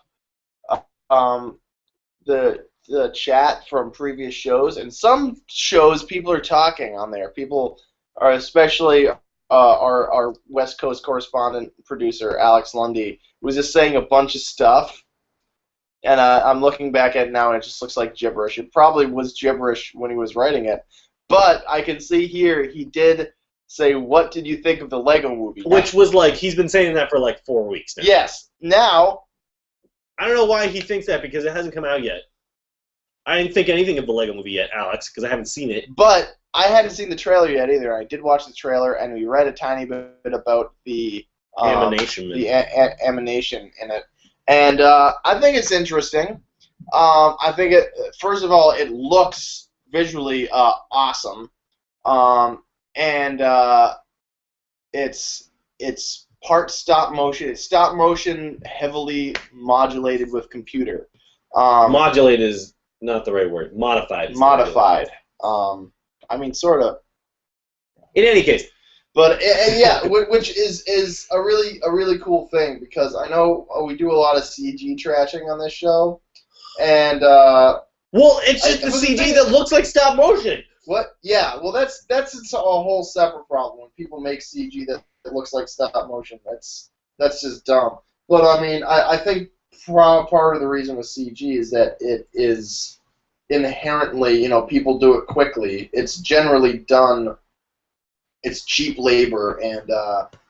the chat from previous shows, and some shows people are talking on there. People are, especially our West Coast correspondent producer Alex Lundy, was just saying a bunch of stuff, and I'm looking back at it now, and it just looks like gibberish. It probably was gibberish when he was writing it, but I can see here he did say, "What did you think of the Lego Movie?" Which was like, he's been saying that for like 4 weeks now. Yes. Now, I don't know why he thinks that, because it hasn't come out yet. I didn't think anything of the Lego Movie yet, Alex, because I haven't seen it. But I hadn't seen the trailer yet either. I did watch the trailer, and we read a tiny bit about the animation in it. And I think it's interesting. I think first of all, it looks visually awesome. And it's part stop motion. It's stop motion, heavily modulated with computer. Modulated is not the right word. Modified. Modified. I mean, sort of. In any case. But yeah, which is a really cool thing, because I know we do a lot of CG trashing on this show, and well, it's just the CG that looks like stop motion. What? Yeah. Well, that's a whole separate problem. When people make CG that looks like stop motion, that's just dumb. But I mean, I think part of the reason with CG is that it is inherently, people do it quickly. It's generally done. It's cheap labor, and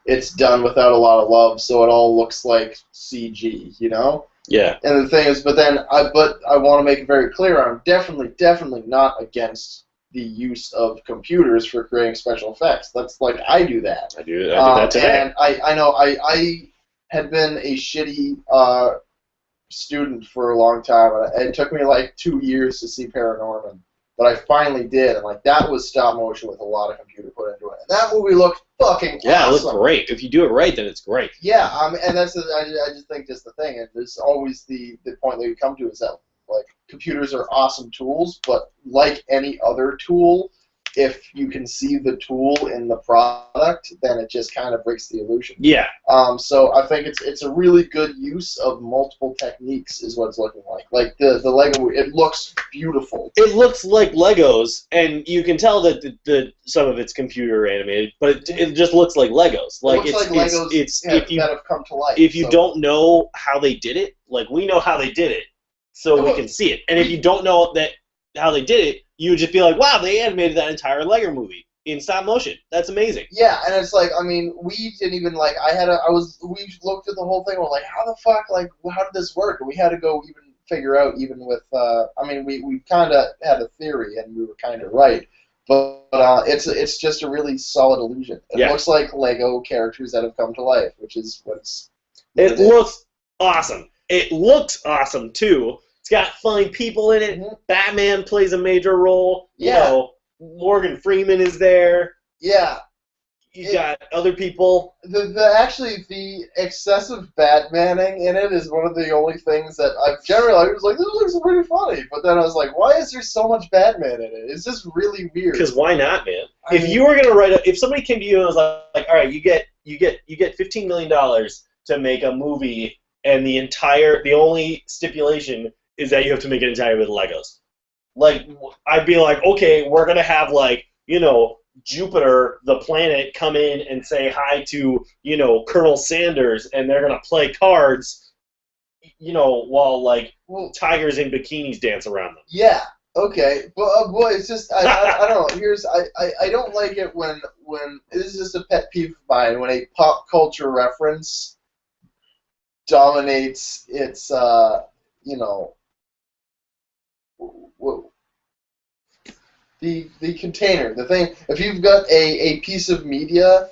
it's done without a lot of love, so it all looks like CG, you know? Yeah. And the thing is, but I want to make it very clear, I'm definitely not against the use of computers for creating special effects. That's like, I do that. I did that today. And I know I had been a shitty student for a long time. It took me like 2 years to see Paranorman, but I finally did, and like that was stop motion with a lot of computer put into it. And that movie looked fucking awesome. Yeah, it looked great. If you do it right, then it's great. Yeah, and that's I just think that's the thing, and there's always the point that you come to is that like computers are awesome tools, but like any other tool, if you can see the tool in the product, then it just kind of breaks the illusion. Yeah. So I think it's a really good use of multiple techniques is what it's looking like. Like the Lego, it looks beautiful. It looks like Legos, and you can tell that some of it's computer animated, but it just looks like Legos. Like it looks like Legos that have come to life. If you don't know how they did it, like we know how they did it, so we can see it. And if you don't know how they did it, you would just be like, wow, they animated that entire Lego movie in stop motion. That's amazing. Yeah, and it's like, I mean, we didn't even, like, we looked at the whole thing, and we're like, how the fuck, like, how did this work? And we had to go even figure out, even with, I mean, we kind of had a theory, and we were kind of right, but it's just a really solid illusion. It looks like Lego characters that have come to life, which is what it looks awesome. It looks awesome, too. It's got fine people in it. Mm-hmm. Batman plays a major role. You know, Morgan Freeman is there. Yeah. You got other people. Actually, the excessive Batmaning in it is one of the only things that I was like, this looks pretty funny. But then I was like, why is there so much Batman in it? It's just really weird. Because why not, man? If you were gonna if somebody came to you and was like, all right, you get $15 million to make a movie, and the only stipulation is that you have to make it entirely with Legos. Like, I'd be like, okay, we're going to have, like, you know, Jupiter, the planet, come in and say hi to, you know, Colonel Sanders, and they're going to play cards, you know, while, like, tigers in bikinis dance around them. Yeah, okay. But, boy, it's just, I don't know. I don't like it when, this is just a pet peeve of mine, when a pop culture reference dominates its, you know, the container, the thing. If you've got a piece of media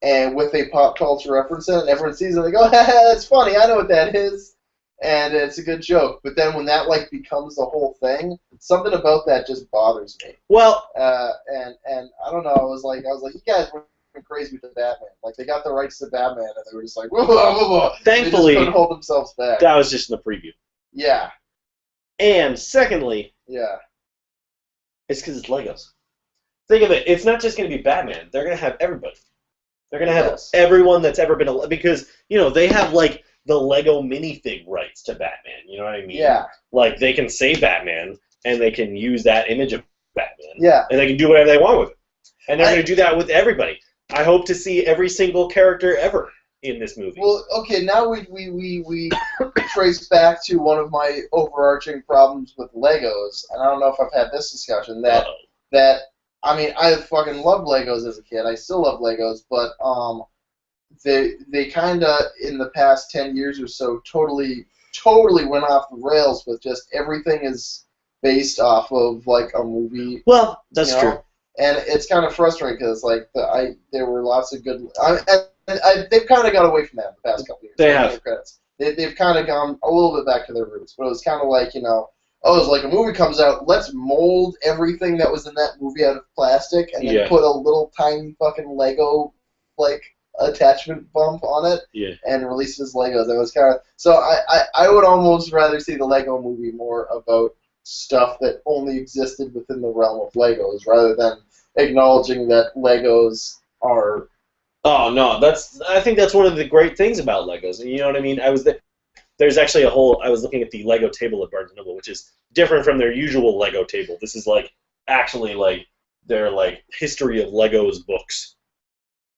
and with a pop culture reference in it, and everyone sees it, and they go, haha, that's funny, I know what that is, and it's a good joke. But then when that like becomes the whole thing, something about that just bothers me. Well, and I don't know. I was like, you guys were crazy with the Batman. Like, they got the rights to Batman, and they were just like, whoa, whoa, whoa, whoa. Thankfully, they just couldn't hold themselves back. That was just in the preview. Yeah. And secondly, it's because it's Legos. Think of it. It's not just going to be Batman. They're going to have everybody. They're going to have everyone that's ever been because, you know, they have, like, the Lego minifig rights to Batman. You know what I mean? Yeah. Like, they can say Batman, and they can use that image of Batman. Yeah. And they can do whatever they want with it. And they're going to do that with everybody. I hope to see every single character ever in this movie. Well, okay, now we trace back to one of my overarching problems with Legos, and I don't know if I've had this discussion, that I mean, I fucking loved Legos as a kid. I still love Legos, but they kind of, in the past 10 years or so, totally went off the rails with just everything is based off of, like, a movie. Well, that's true. And it's kind of frustrating because, like, there were lots of good... they've kind of got away from that in the past couple of years. They have. They've kind of gone a little bit back to their roots. But it was kind of like, you know, it's like a movie comes out, let's mold everything that was in that movie out of plastic and then put a little tiny fucking Lego, like, attachment bump on it and release it as Legos. It was kind of... So I would almost rather see the Lego movie more about stuff that only existed within the realm of Legos rather than acknowledging that Legos are... Oh, no, I think that's one of the great things about Legos. You know what I mean? There's actually I was looking at the Lego table at Barnes & Noble, which is different from their usual Lego table. This is, like, actually, like, their, like, history of Legos books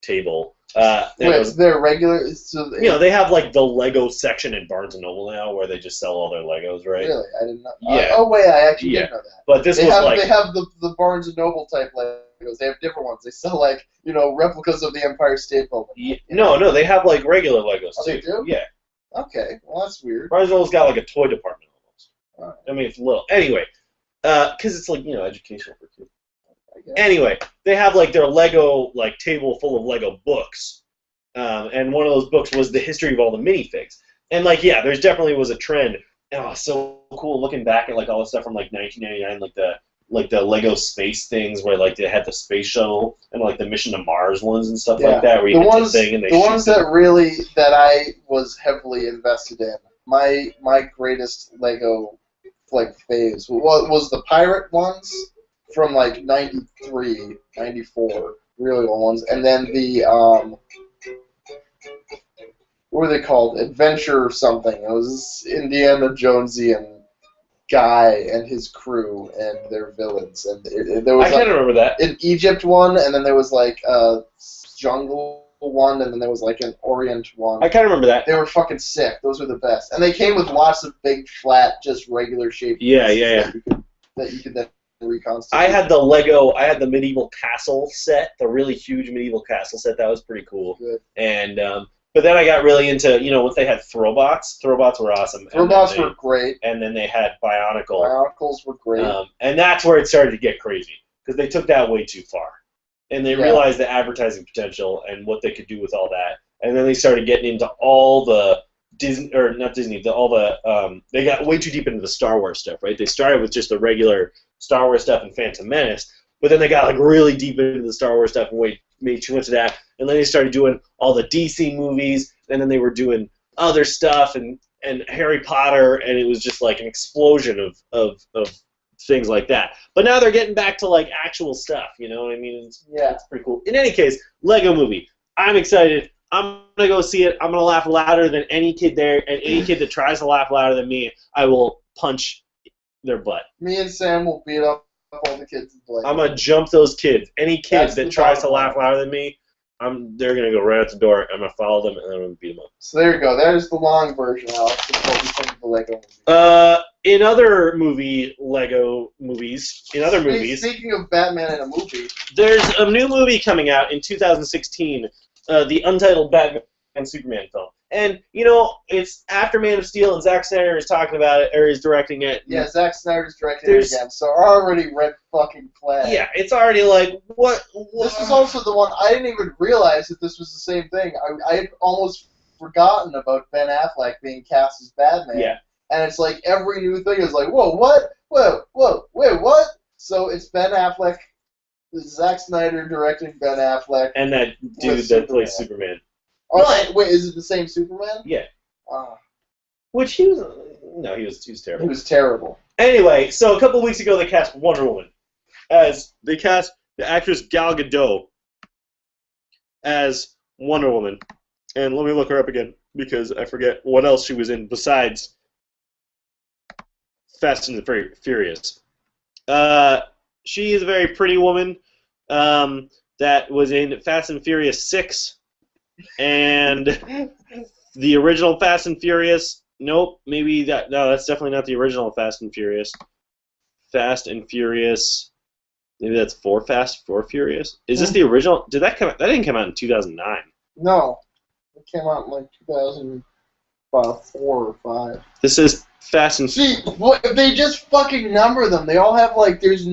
table. They're regular... So you know, they have, like, the Lego section in Barnes & Noble now where they just sell all their Legos, right? Really? I didn't know. Yeah. Oh, wait, I actually didn't know that. But they have the Barnes & Noble type Legos. Legos. They have different ones. They sell like replicas of the Empire State Building. Yeah, no, they have like regular Legos Oh, too. they do? Yeah. Okay, well that's weird. Barnes & Noble's got like a toy department almost. Right. I mean, it's little. Anyway, because it's like educational for kids. Anyway, they have like their Lego like table full of Lego books, and one of those books was the history of all the minifigs. And like, yeah, there's definitely was a trend. Oh, so cool looking back at like all the stuff from like 1999, like the Lego space things where like they had the space shuttle and like the mission to Mars ones and stuff like that. Where you hit the thing and they the ones that I was heavily invested in. My greatest Lego like phase was the pirate ones from like 93, 94, really old ones, and then the what were they called? Adventure or something. It was Indiana Jonesian guy and his crew and their villains, and there was I can't remember that. An Egypt one, and then there was like a jungle one, and then there was like an Orient one. I can't remember that. They were fucking sick. Those were the best, and they came with lots of big, flat, just regular shaped. Yeah. That you could then reconstitute. I had the medieval castle set, the really huge medieval castle set. That was pretty cool. Good. And but then I got really into, once they had Throwbots. Throwbots were awesome. Throwbots were great. And then they had Bionicle. Bionicles were great. And that's where it started to get crazy, because they took that way too far. And they realized the advertising potential and what they could do with all that. And then they started getting into all the Disney, or not Disney, they got way too deep into the Star Wars stuff, right? They started with just the regular Star Wars stuff and Phantom Menace, but then they got like really deep into the Star Wars stuff and made too much of that. And then they started doing all the DC movies, and then they were doing other stuff and Harry Potter, and it was just like an explosion of things like that. But now they're getting back to like actual stuff, you know what I mean? It's pretty cool. In any case, Lego Movie. I'm excited. I'm gonna go see it. I'm gonna laugh louder than any kid there, and any kid that tries to laugh louder than me, I will punch their butt. Me and Sam will beat up all the kids in Lego. I'm gonna jump those kids. Any kid that tries to laugh louder than me, they're gonna go right out the door. I'm gonna follow them, and I'm gonna beat them up. So there you go. There's the long version, Alex, of what we think of the Lego movie. In other movies, Speaking of Batman in a movie, there's a new movie coming out in 2016, the untitled Batman and Superman film. And, it's after Man of Steel, and Zack Snyder is talking about it, or is directing it. Yeah, Zack Snyder's directing it again, so already red fucking flag. Yeah, it's already like, what? This is also the one, I didn't even realize that this was the same thing. I had almost forgotten about Ben Affleck being cast as Batman. Yeah. And it's like, every new thing is like, whoa, what? Whoa, wait, what? So it's Ben Affleck, Zack Snyder directing Ben Affleck. And that dude that plays Superman. Oh, wait, is it the same Superman? Yeah. Which he was terrible. He was terrible. Anyway, so a couple weeks ago they cast Wonder Woman. They cast the actress Gal Gadot as Wonder Woman. And let me look her up again, because I forget what else she was in besides Fast and the Furious. She is a very pretty woman that was in Fast and Furious 6 and the original Fast and Furious. Nope, that's definitely not the original Fast and Furious. Fast and Furious. Maybe that's 4 Fast, 4 Furious. Is this the original? Did that come out? That didn't come out in 2009. No, it came out in like 2004 or 5. This is Fast and... See, they just fucking number them. They all have, there's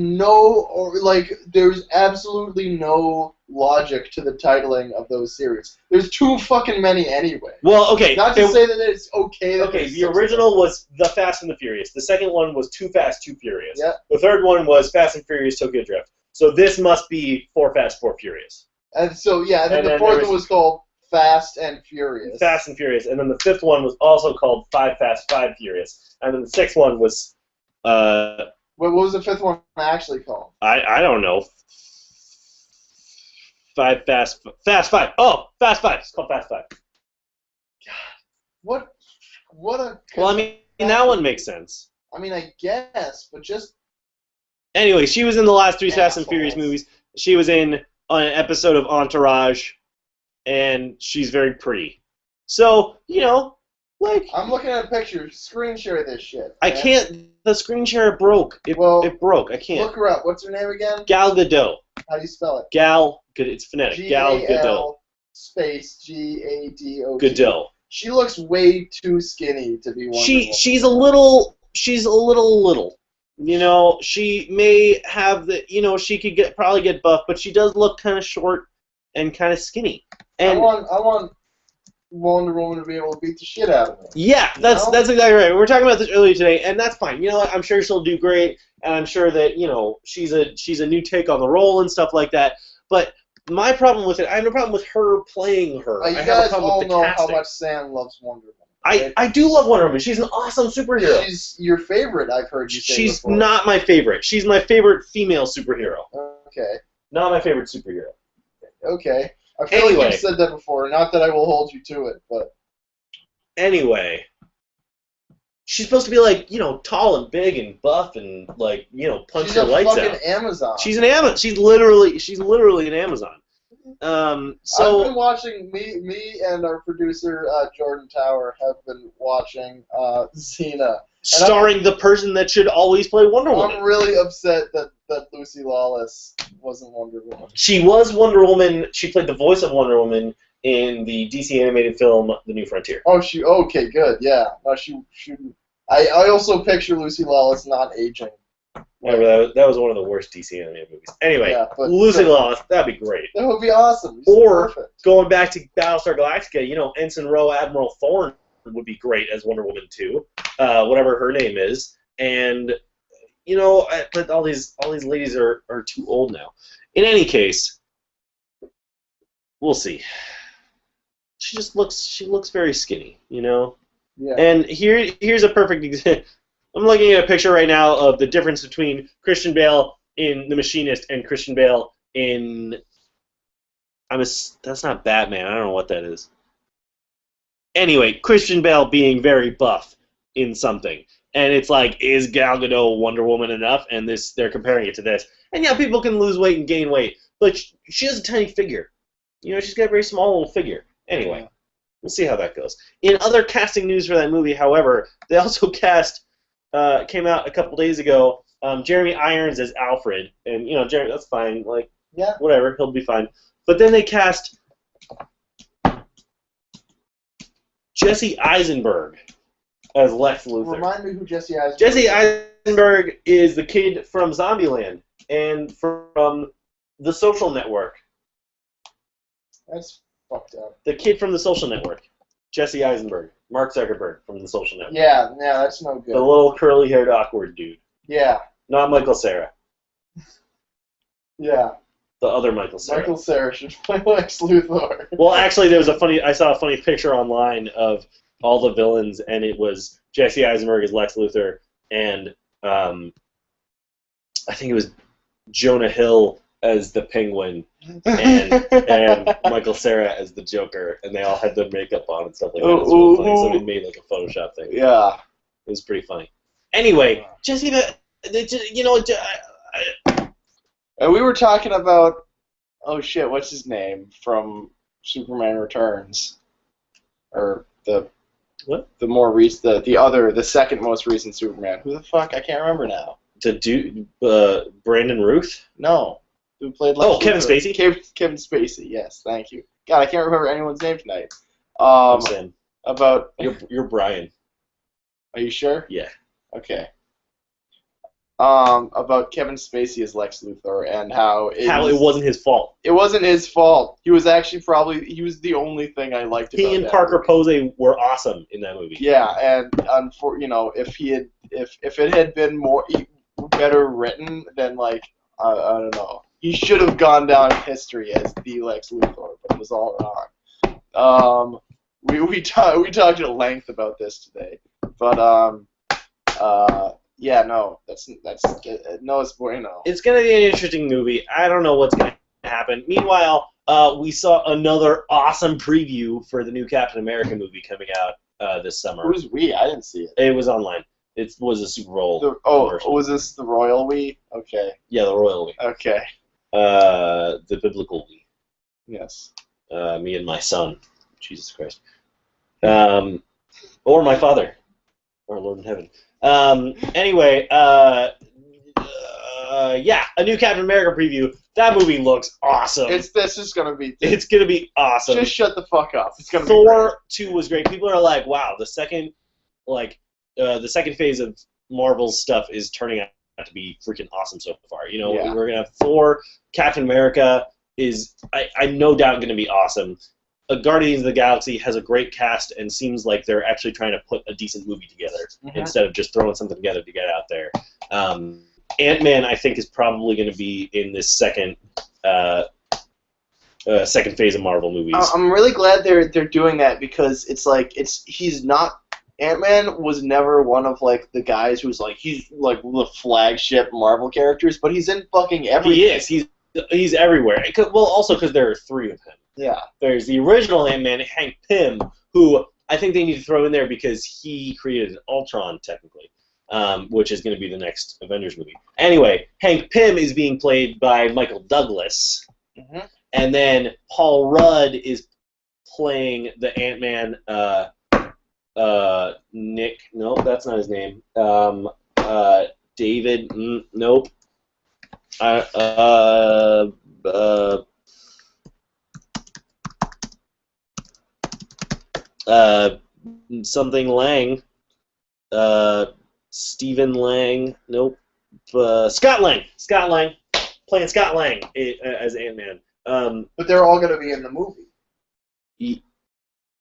absolutely no logic to the titling of those series. There's too fucking many anyway. Well, okay. Not to say that it's okay that the original was The Fast and the Furious. The second one was Too Fast, Too Furious. Yeah. The third one was Fast and Furious, Tokyo Drift. So this must be 4 Fast, 4 Furious. And so, yeah, and then the fourth one was called Fast and Furious. Fast and Furious. And then the fifth one was also called 5 Fast, 5 Furious. And then the sixth one was... what was the fifth one actually called? I don't know. 5 Fast 5. Oh, Fast 5. It's called Fast 5. God, what a... Well, I mean, that one makes sense. I mean, I guess, but just... Anyway, she was in the last 3 Fast and Furious movies. She was in an episode of Entourage, and she's very pretty. So, I'm looking at a picture. Screen share this shit. Man. I can't... The screen share broke. It broke. I can't. Look her up. What's her name again? Gal Gadot. How do you spell it? Gal, good. It's phonetic. Gal Gadot. G-A-L space G-A-D-O-T. Gadot. She looks way too skinny to be Wonder Woman. She's a little. You know, she may have the. You know, she could probably get buff, but she does look kind of short and kind of skinny. And I want Wonder Woman to be able to beat the shit out of me. Yeah, that's exactly right. We were talking about this earlier today, and that's fine. You know what? I'm sure she'll do great, and I'm sure that she's a new take on the role and stuff like that. But my problem with it, I have no problem with her playing her. You I have guys a problem all with the know casting. how much Sam loves Wonder Woman. Right? I do love Wonder Woman. She's an awesome superhero. She's your favorite, I've heard you say She's before. not my favorite. She's my favorite female superhero. Okay. Not my favorite superhero. Okay. I feel like you've said that before. Not that I will hold you to it, but... Anyway, she's supposed to be like, tall and big and buff and like, punch her lights out. She's a fucking Amazon. She's an Amazon. She's literally an Amazon. So I've been watching. Me and our producer Jordan Tower have been watching Xena, starring the person that should always play Wonder Woman. I'm really upset that Lucy Lawless wasn't Wonder Woman. She was Wonder Woman. She played the voice of Wonder Woman in the DC animated film The New Frontier. Oh, okay, good, yeah. No, she. I also picture Lucy Lawless not aging. Whatever, that was one of the worst DC animated movies. Anyway, yeah, Lucy Lawless, that'd be great. That would be awesome. Or going back to Battlestar Galactica, Ensign Rowe Admiral Thorne would be great as Wonder Woman too, whatever her name is. And but all these ladies are too old now. In any case, we'll see. She looks very skinny, Yeah. And here's a perfect example. I'm looking at a picture right now of the difference between Christian Bale in The Machinist and Christian Bale in... That's not Batman. I don't know what that is. Anyway, Christian Bale being very buff in something. And it's like, is Gal Gadot Wonder Woman enough? And they're comparing it to this. And yeah, people can lose weight and gain weight. But she has a tiny figure. She's got a very small little figure. Anyway, we'll see how that goes. In other casting news for that movie, however, they also cast... came out a couple days ago. Jeremy Irons as Alfred, and Jeremy, that's fine. Like, yeah, whatever, he'll be fine. But then they cast Jesse Eisenberg as Lex Luthor. Remind me who Jesse Eisenberg is. Jesse Eisenberg is the kid from Zombieland and from The Social Network. That's fucked up. The kid from The Social Network. Jesse Eisenberg. Mark Zuckerberg from The Social Network. Yeah, that's no good. The little curly-haired awkward dude. Yeah. Not Michael Cera. Yeah. The other Michael Cera. Michael Cera should play Lex Luthor. Well, actually, I saw a funny picture online of all the villains, and it was Jesse Eisenberg as Lex Luthor, and I think it was Jonah Hill as the Penguin, and Michael Cera as the Joker, and they all had their makeup on and stuff like that. It was really funny. So they made like a Photoshop thing. Yeah. It was pretty funny. Anyway, Jesse, and we were talking about, oh shit, what's his name from Superman Returns, or the more recent, the second most recent Superman. Who the fuck? I can't remember now. Brandon Routh? No. Who played Lex Luthor? Kevin Spacey? Kevin Spacey, yes, thank you. God, I can't remember anyone's name tonight. I'm Sam. About... You're Brian. Are you sure? Yeah. Okay. About Kevin Spacey as Lex Luthor and how it wasn't his fault. It wasn't his fault. He was actually he was the only thing I liked about he and Parker Posey were awesome in that movie. Yeah, and if it had been better written, then like I don't know. He should have gone down in history as the Lex Luthor, but it was all wrong. We talked at length about this today, but yeah, no, that's no, it's bueno. It's gonna be an interesting movie. I don't know what's gonna happen. Meanwhile, we saw another awesome preview for the new Captain America movie coming out this summer. Who's we? I didn't see it. It was online. It was a Super Bowl commercial. Was this the royal we? Okay. Yeah, the royal we. Okay. The biblical we. Yes. Me and my son. Jesus Christ. Or my father. Our Lord in heaven. Anyway, yeah, a new Captain America preview That movie looks awesome. This is gonna be. It's gonna be awesome. Just shut the fuck up. It's gonna be Thor 2 was great. People are like, wow, the second phase of Marvel's stuff is turning out to be freaking awesome so far. You know, we're gonna have Thor, Captain America is I'm no doubt gonna be awesome. Guardians of the Galaxy has a great cast and seems like they're actually trying to put a decent movie together instead of just throwing something together to get out there. Ant-Man, I think, is probably going to be in this second phase of Marvel movies. I'm really glad they're doing that because he's not. Ant-Man was never one of like the guys who's like he's like the flagship Marvel characters, but he's in fucking everything. He is. He's everywhere. Also because there are 3 of him. Yeah. There's the original Ant-Man, Hank Pym, who I think they need to throw in there because he created Ultron, technically, which is going to be the next Avengers movie. Anyway, Hank Pym is being played by Michael Douglas, and then Paul Rudd is playing the Ant-Man, Nick, nope, that's not his name, David, nope, something Lang, Stephen Lang, nope, Scott Lang, playing Scott Lang as Ant-Man. But they're all going to be in the movie.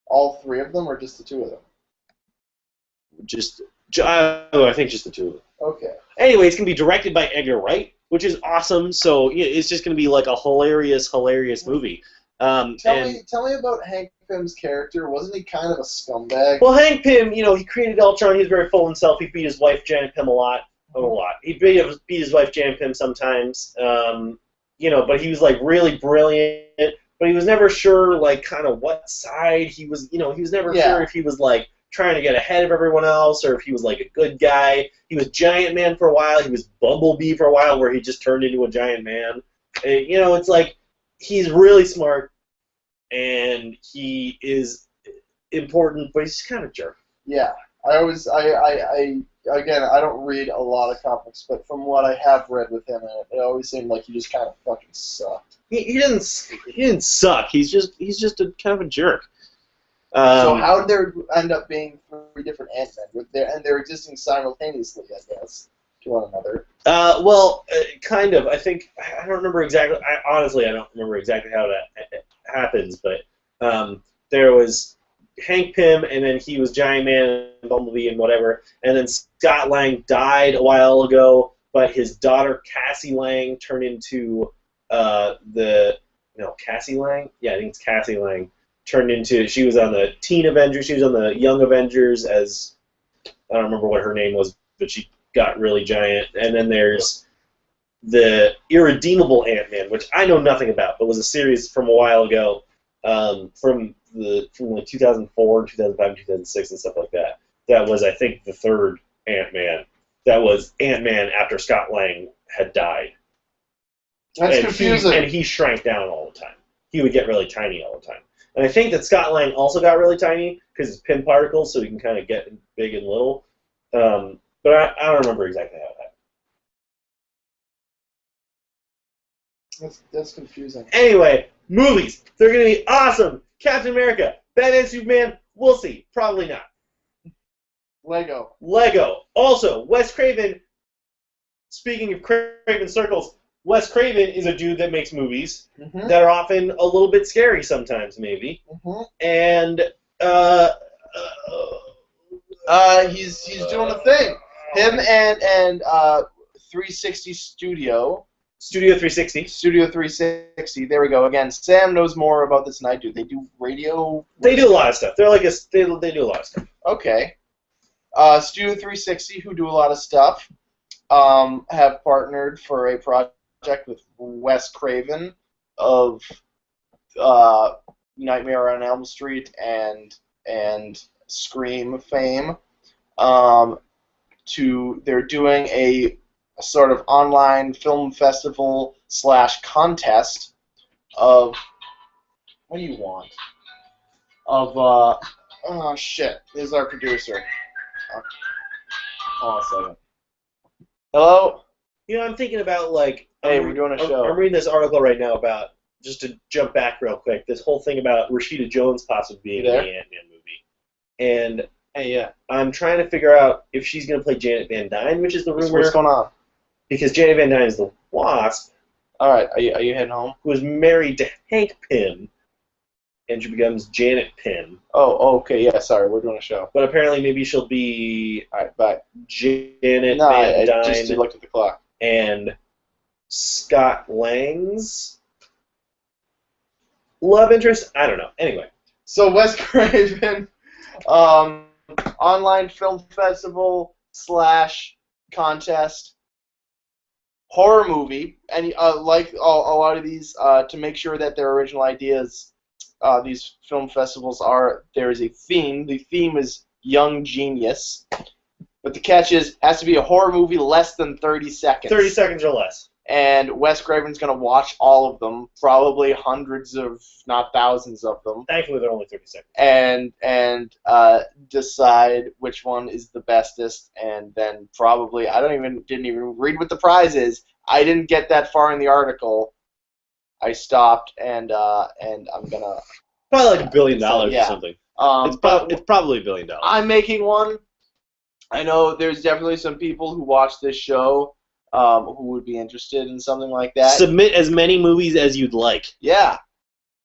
All 3 of them, or just the 2 of them? I think just the 2 of them. Okay. Anyway, it's going to be directed by Edgar Wright, which is awesome. So it's just going to be like a hilarious movie. Tell me about Hank Pym's character. Wasn't he kind of a scumbag? Well, Hank Pym, he created Ultron. He was very full of himself. He beat his wife Janet Pym a lot. He beat his wife Janet Pym sometimes. But he was like really brilliant. But he was never sure, like, kind of what side he was. He was never sure if he was like trying to get ahead of everyone else or if he was like a good guy. He was Giant Man for a while. He was Bumblebee for a while, where he just turned into a giant man. It's like he's really smart and he is important, but he's kind of a jerk. Yeah, again, I don't read a lot of comics, but from what I have read with him, it always seemed like he just kind of fucking sucked. He didn't suck. He's just a kind of a jerk. So how did there end up being 3 different Ant-Men? They're existing simultaneously, I guess, to one another. Kind of. I think I don't remember exactly. Honestly, I don't remember exactly how that happens. But there was Hank Pym, and then he was Giant Man and Bumblebee and whatever. And then Scott Lang died a while ago, but his daughter Cassie Lang turned into Cassie Lang? Yeah, I think it's Cassie Lang. She was on the Teen Avengers, she was on the Young Avengers as, I don't remember what her name was, but she got really giant. And then there's the Irredeemable Ant-Man, which I know nothing about, but was a series from a while ago, from like 2004, 2005, 2006, and stuff like that. That was, I think, the 3rd Ant-Man. That was Ant-Man after Scott Lang had died. That's confusing. And he shrank down all the time. He would get really tiny all the time. And I think that Scott Lang also got really tiny because it's pin particles, so he can kind of get big and little. But I don't remember exactly how that happened. That's confusing. Anyway, movies. They're going to be awesome. Captain America, Batman, Superman, we'll see. Probably not. Lego. Also, Wes Craven, speaking of Craven circles, Wes Craven is a dude that makes movies that are often a little bit scary sometimes, maybe. And he's doing a thing. Him and 360 Studio. Studio 360. Studio 360. There we go. Again, Sam knows more about this than I do. They do radio. They do a lot of stuff. They're like they do a lot of stuff. Okay. Studio 360, who do a lot of stuff, have partnered for a project with Wes Craven of Nightmare on Elm Street and Scream fame. They're doing a sort of online film festival / contest of, what do you want? Of oh shit, this is our producer. Hold on a second. Hello? You know, I'm thinking about, like... Hey, we're doing a show. I'm reading this article right now about, just to jump back real quick, this whole thing about Rashida Jones possibly being in the Ant-Man movie. And hey, yeah, I'm trying to figure out if she's going to play Janet Van Dyne, which is the rumor. What's going on? Because Janet Van Dyne is the Wasp. All right, are you heading home? Who is married to Hank Pym, and she becomes Janet Pym. Oh, okay, yeah, sorry, we're doing a show. But apparently maybe she'll be... All right, bye. Janet Van Dyne. Just looked at the clock. And Scott Lang's love interest? I don't know. Anyway. So Wes Craven, online film festival / contest, horror movie, and like a lot of these, to make sure that their original ideas, these film festivals there is a theme. The theme is young genius, but the catch is it has to be a horror movie less than 30 seconds. 30 seconds or less. And Wes Craven's going to watch all of them, probably hundreds of, not thousands of them. Thankfully, they're only 30 seconds. And decide which one is the bestest, and then probably didn't even read what the prize is. I didn't get that far in the article. I stopped, and I'm gonna probably like $1 billion or something. It's probably $1 billion. I'm making one. I know there's definitely some people who watch this show. Who would be interested in something like that. Submit as many movies as you'd like. Yeah.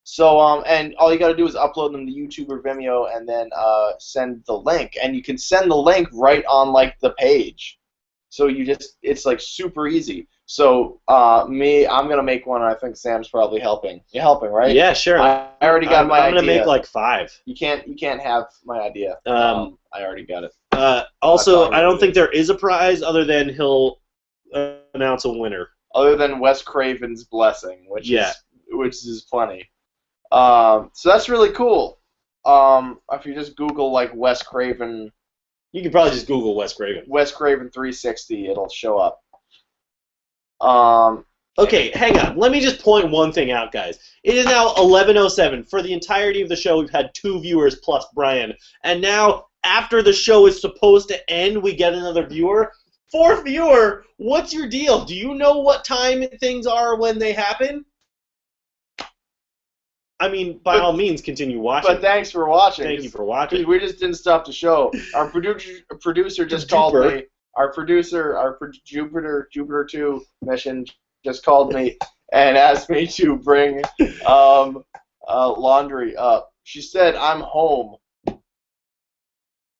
So, and all you got to do is upload them to YouTube or Vimeo and then send the link. And you can send the link right on, like, the page. So it's, like, super easy. So, I'm going to make one, and I think Sam's probably helping. You're helping, right? Yeah, sure. I already got my idea. I'm going to make, like, 5. You can't have my idea. I already got it. Also, I don't think there is a prize other than he'll announce a winner. Other than Wes Craven's blessing, which is plenty. So that's really cool. If you just Google like Wes Craven, you can probably just Google Wes Craven. Wes Craven 360, it'll show up. Okay, hang on. Let me just point one thing out, guys. It is now 11:07. For the entirety of the show, we've had 2 viewers plus Brian, and now after the show is supposed to end, we get another viewer. 4th viewer, what's your deal? Do you know what time things are when they happen? I mean, by all means, continue watching. But thanks for watching. Thank you for watching. We just didn't stop the show. Our producer just called me. Our Jupiter 2 mission just called me and asked me to bring laundry up. She said, "I'm home."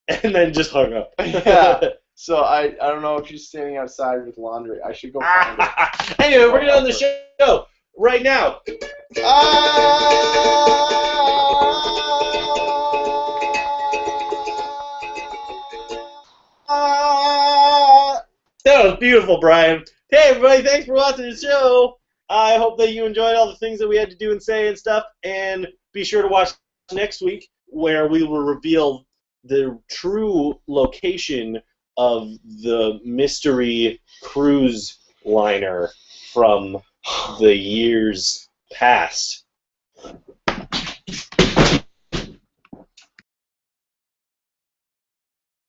And then just hung up. Yeah. So I don't know if she's standing outside with laundry. I should go find her. Anyway, we're getting on the show right now. That was beautiful, Brian. Hey, everybody, thanks for watching the show. I hope that you enjoyed all the things that we had to do and say and stuff. And be sure to watch next week, where we will reveal the true location of the mystery cruise liner from the years past.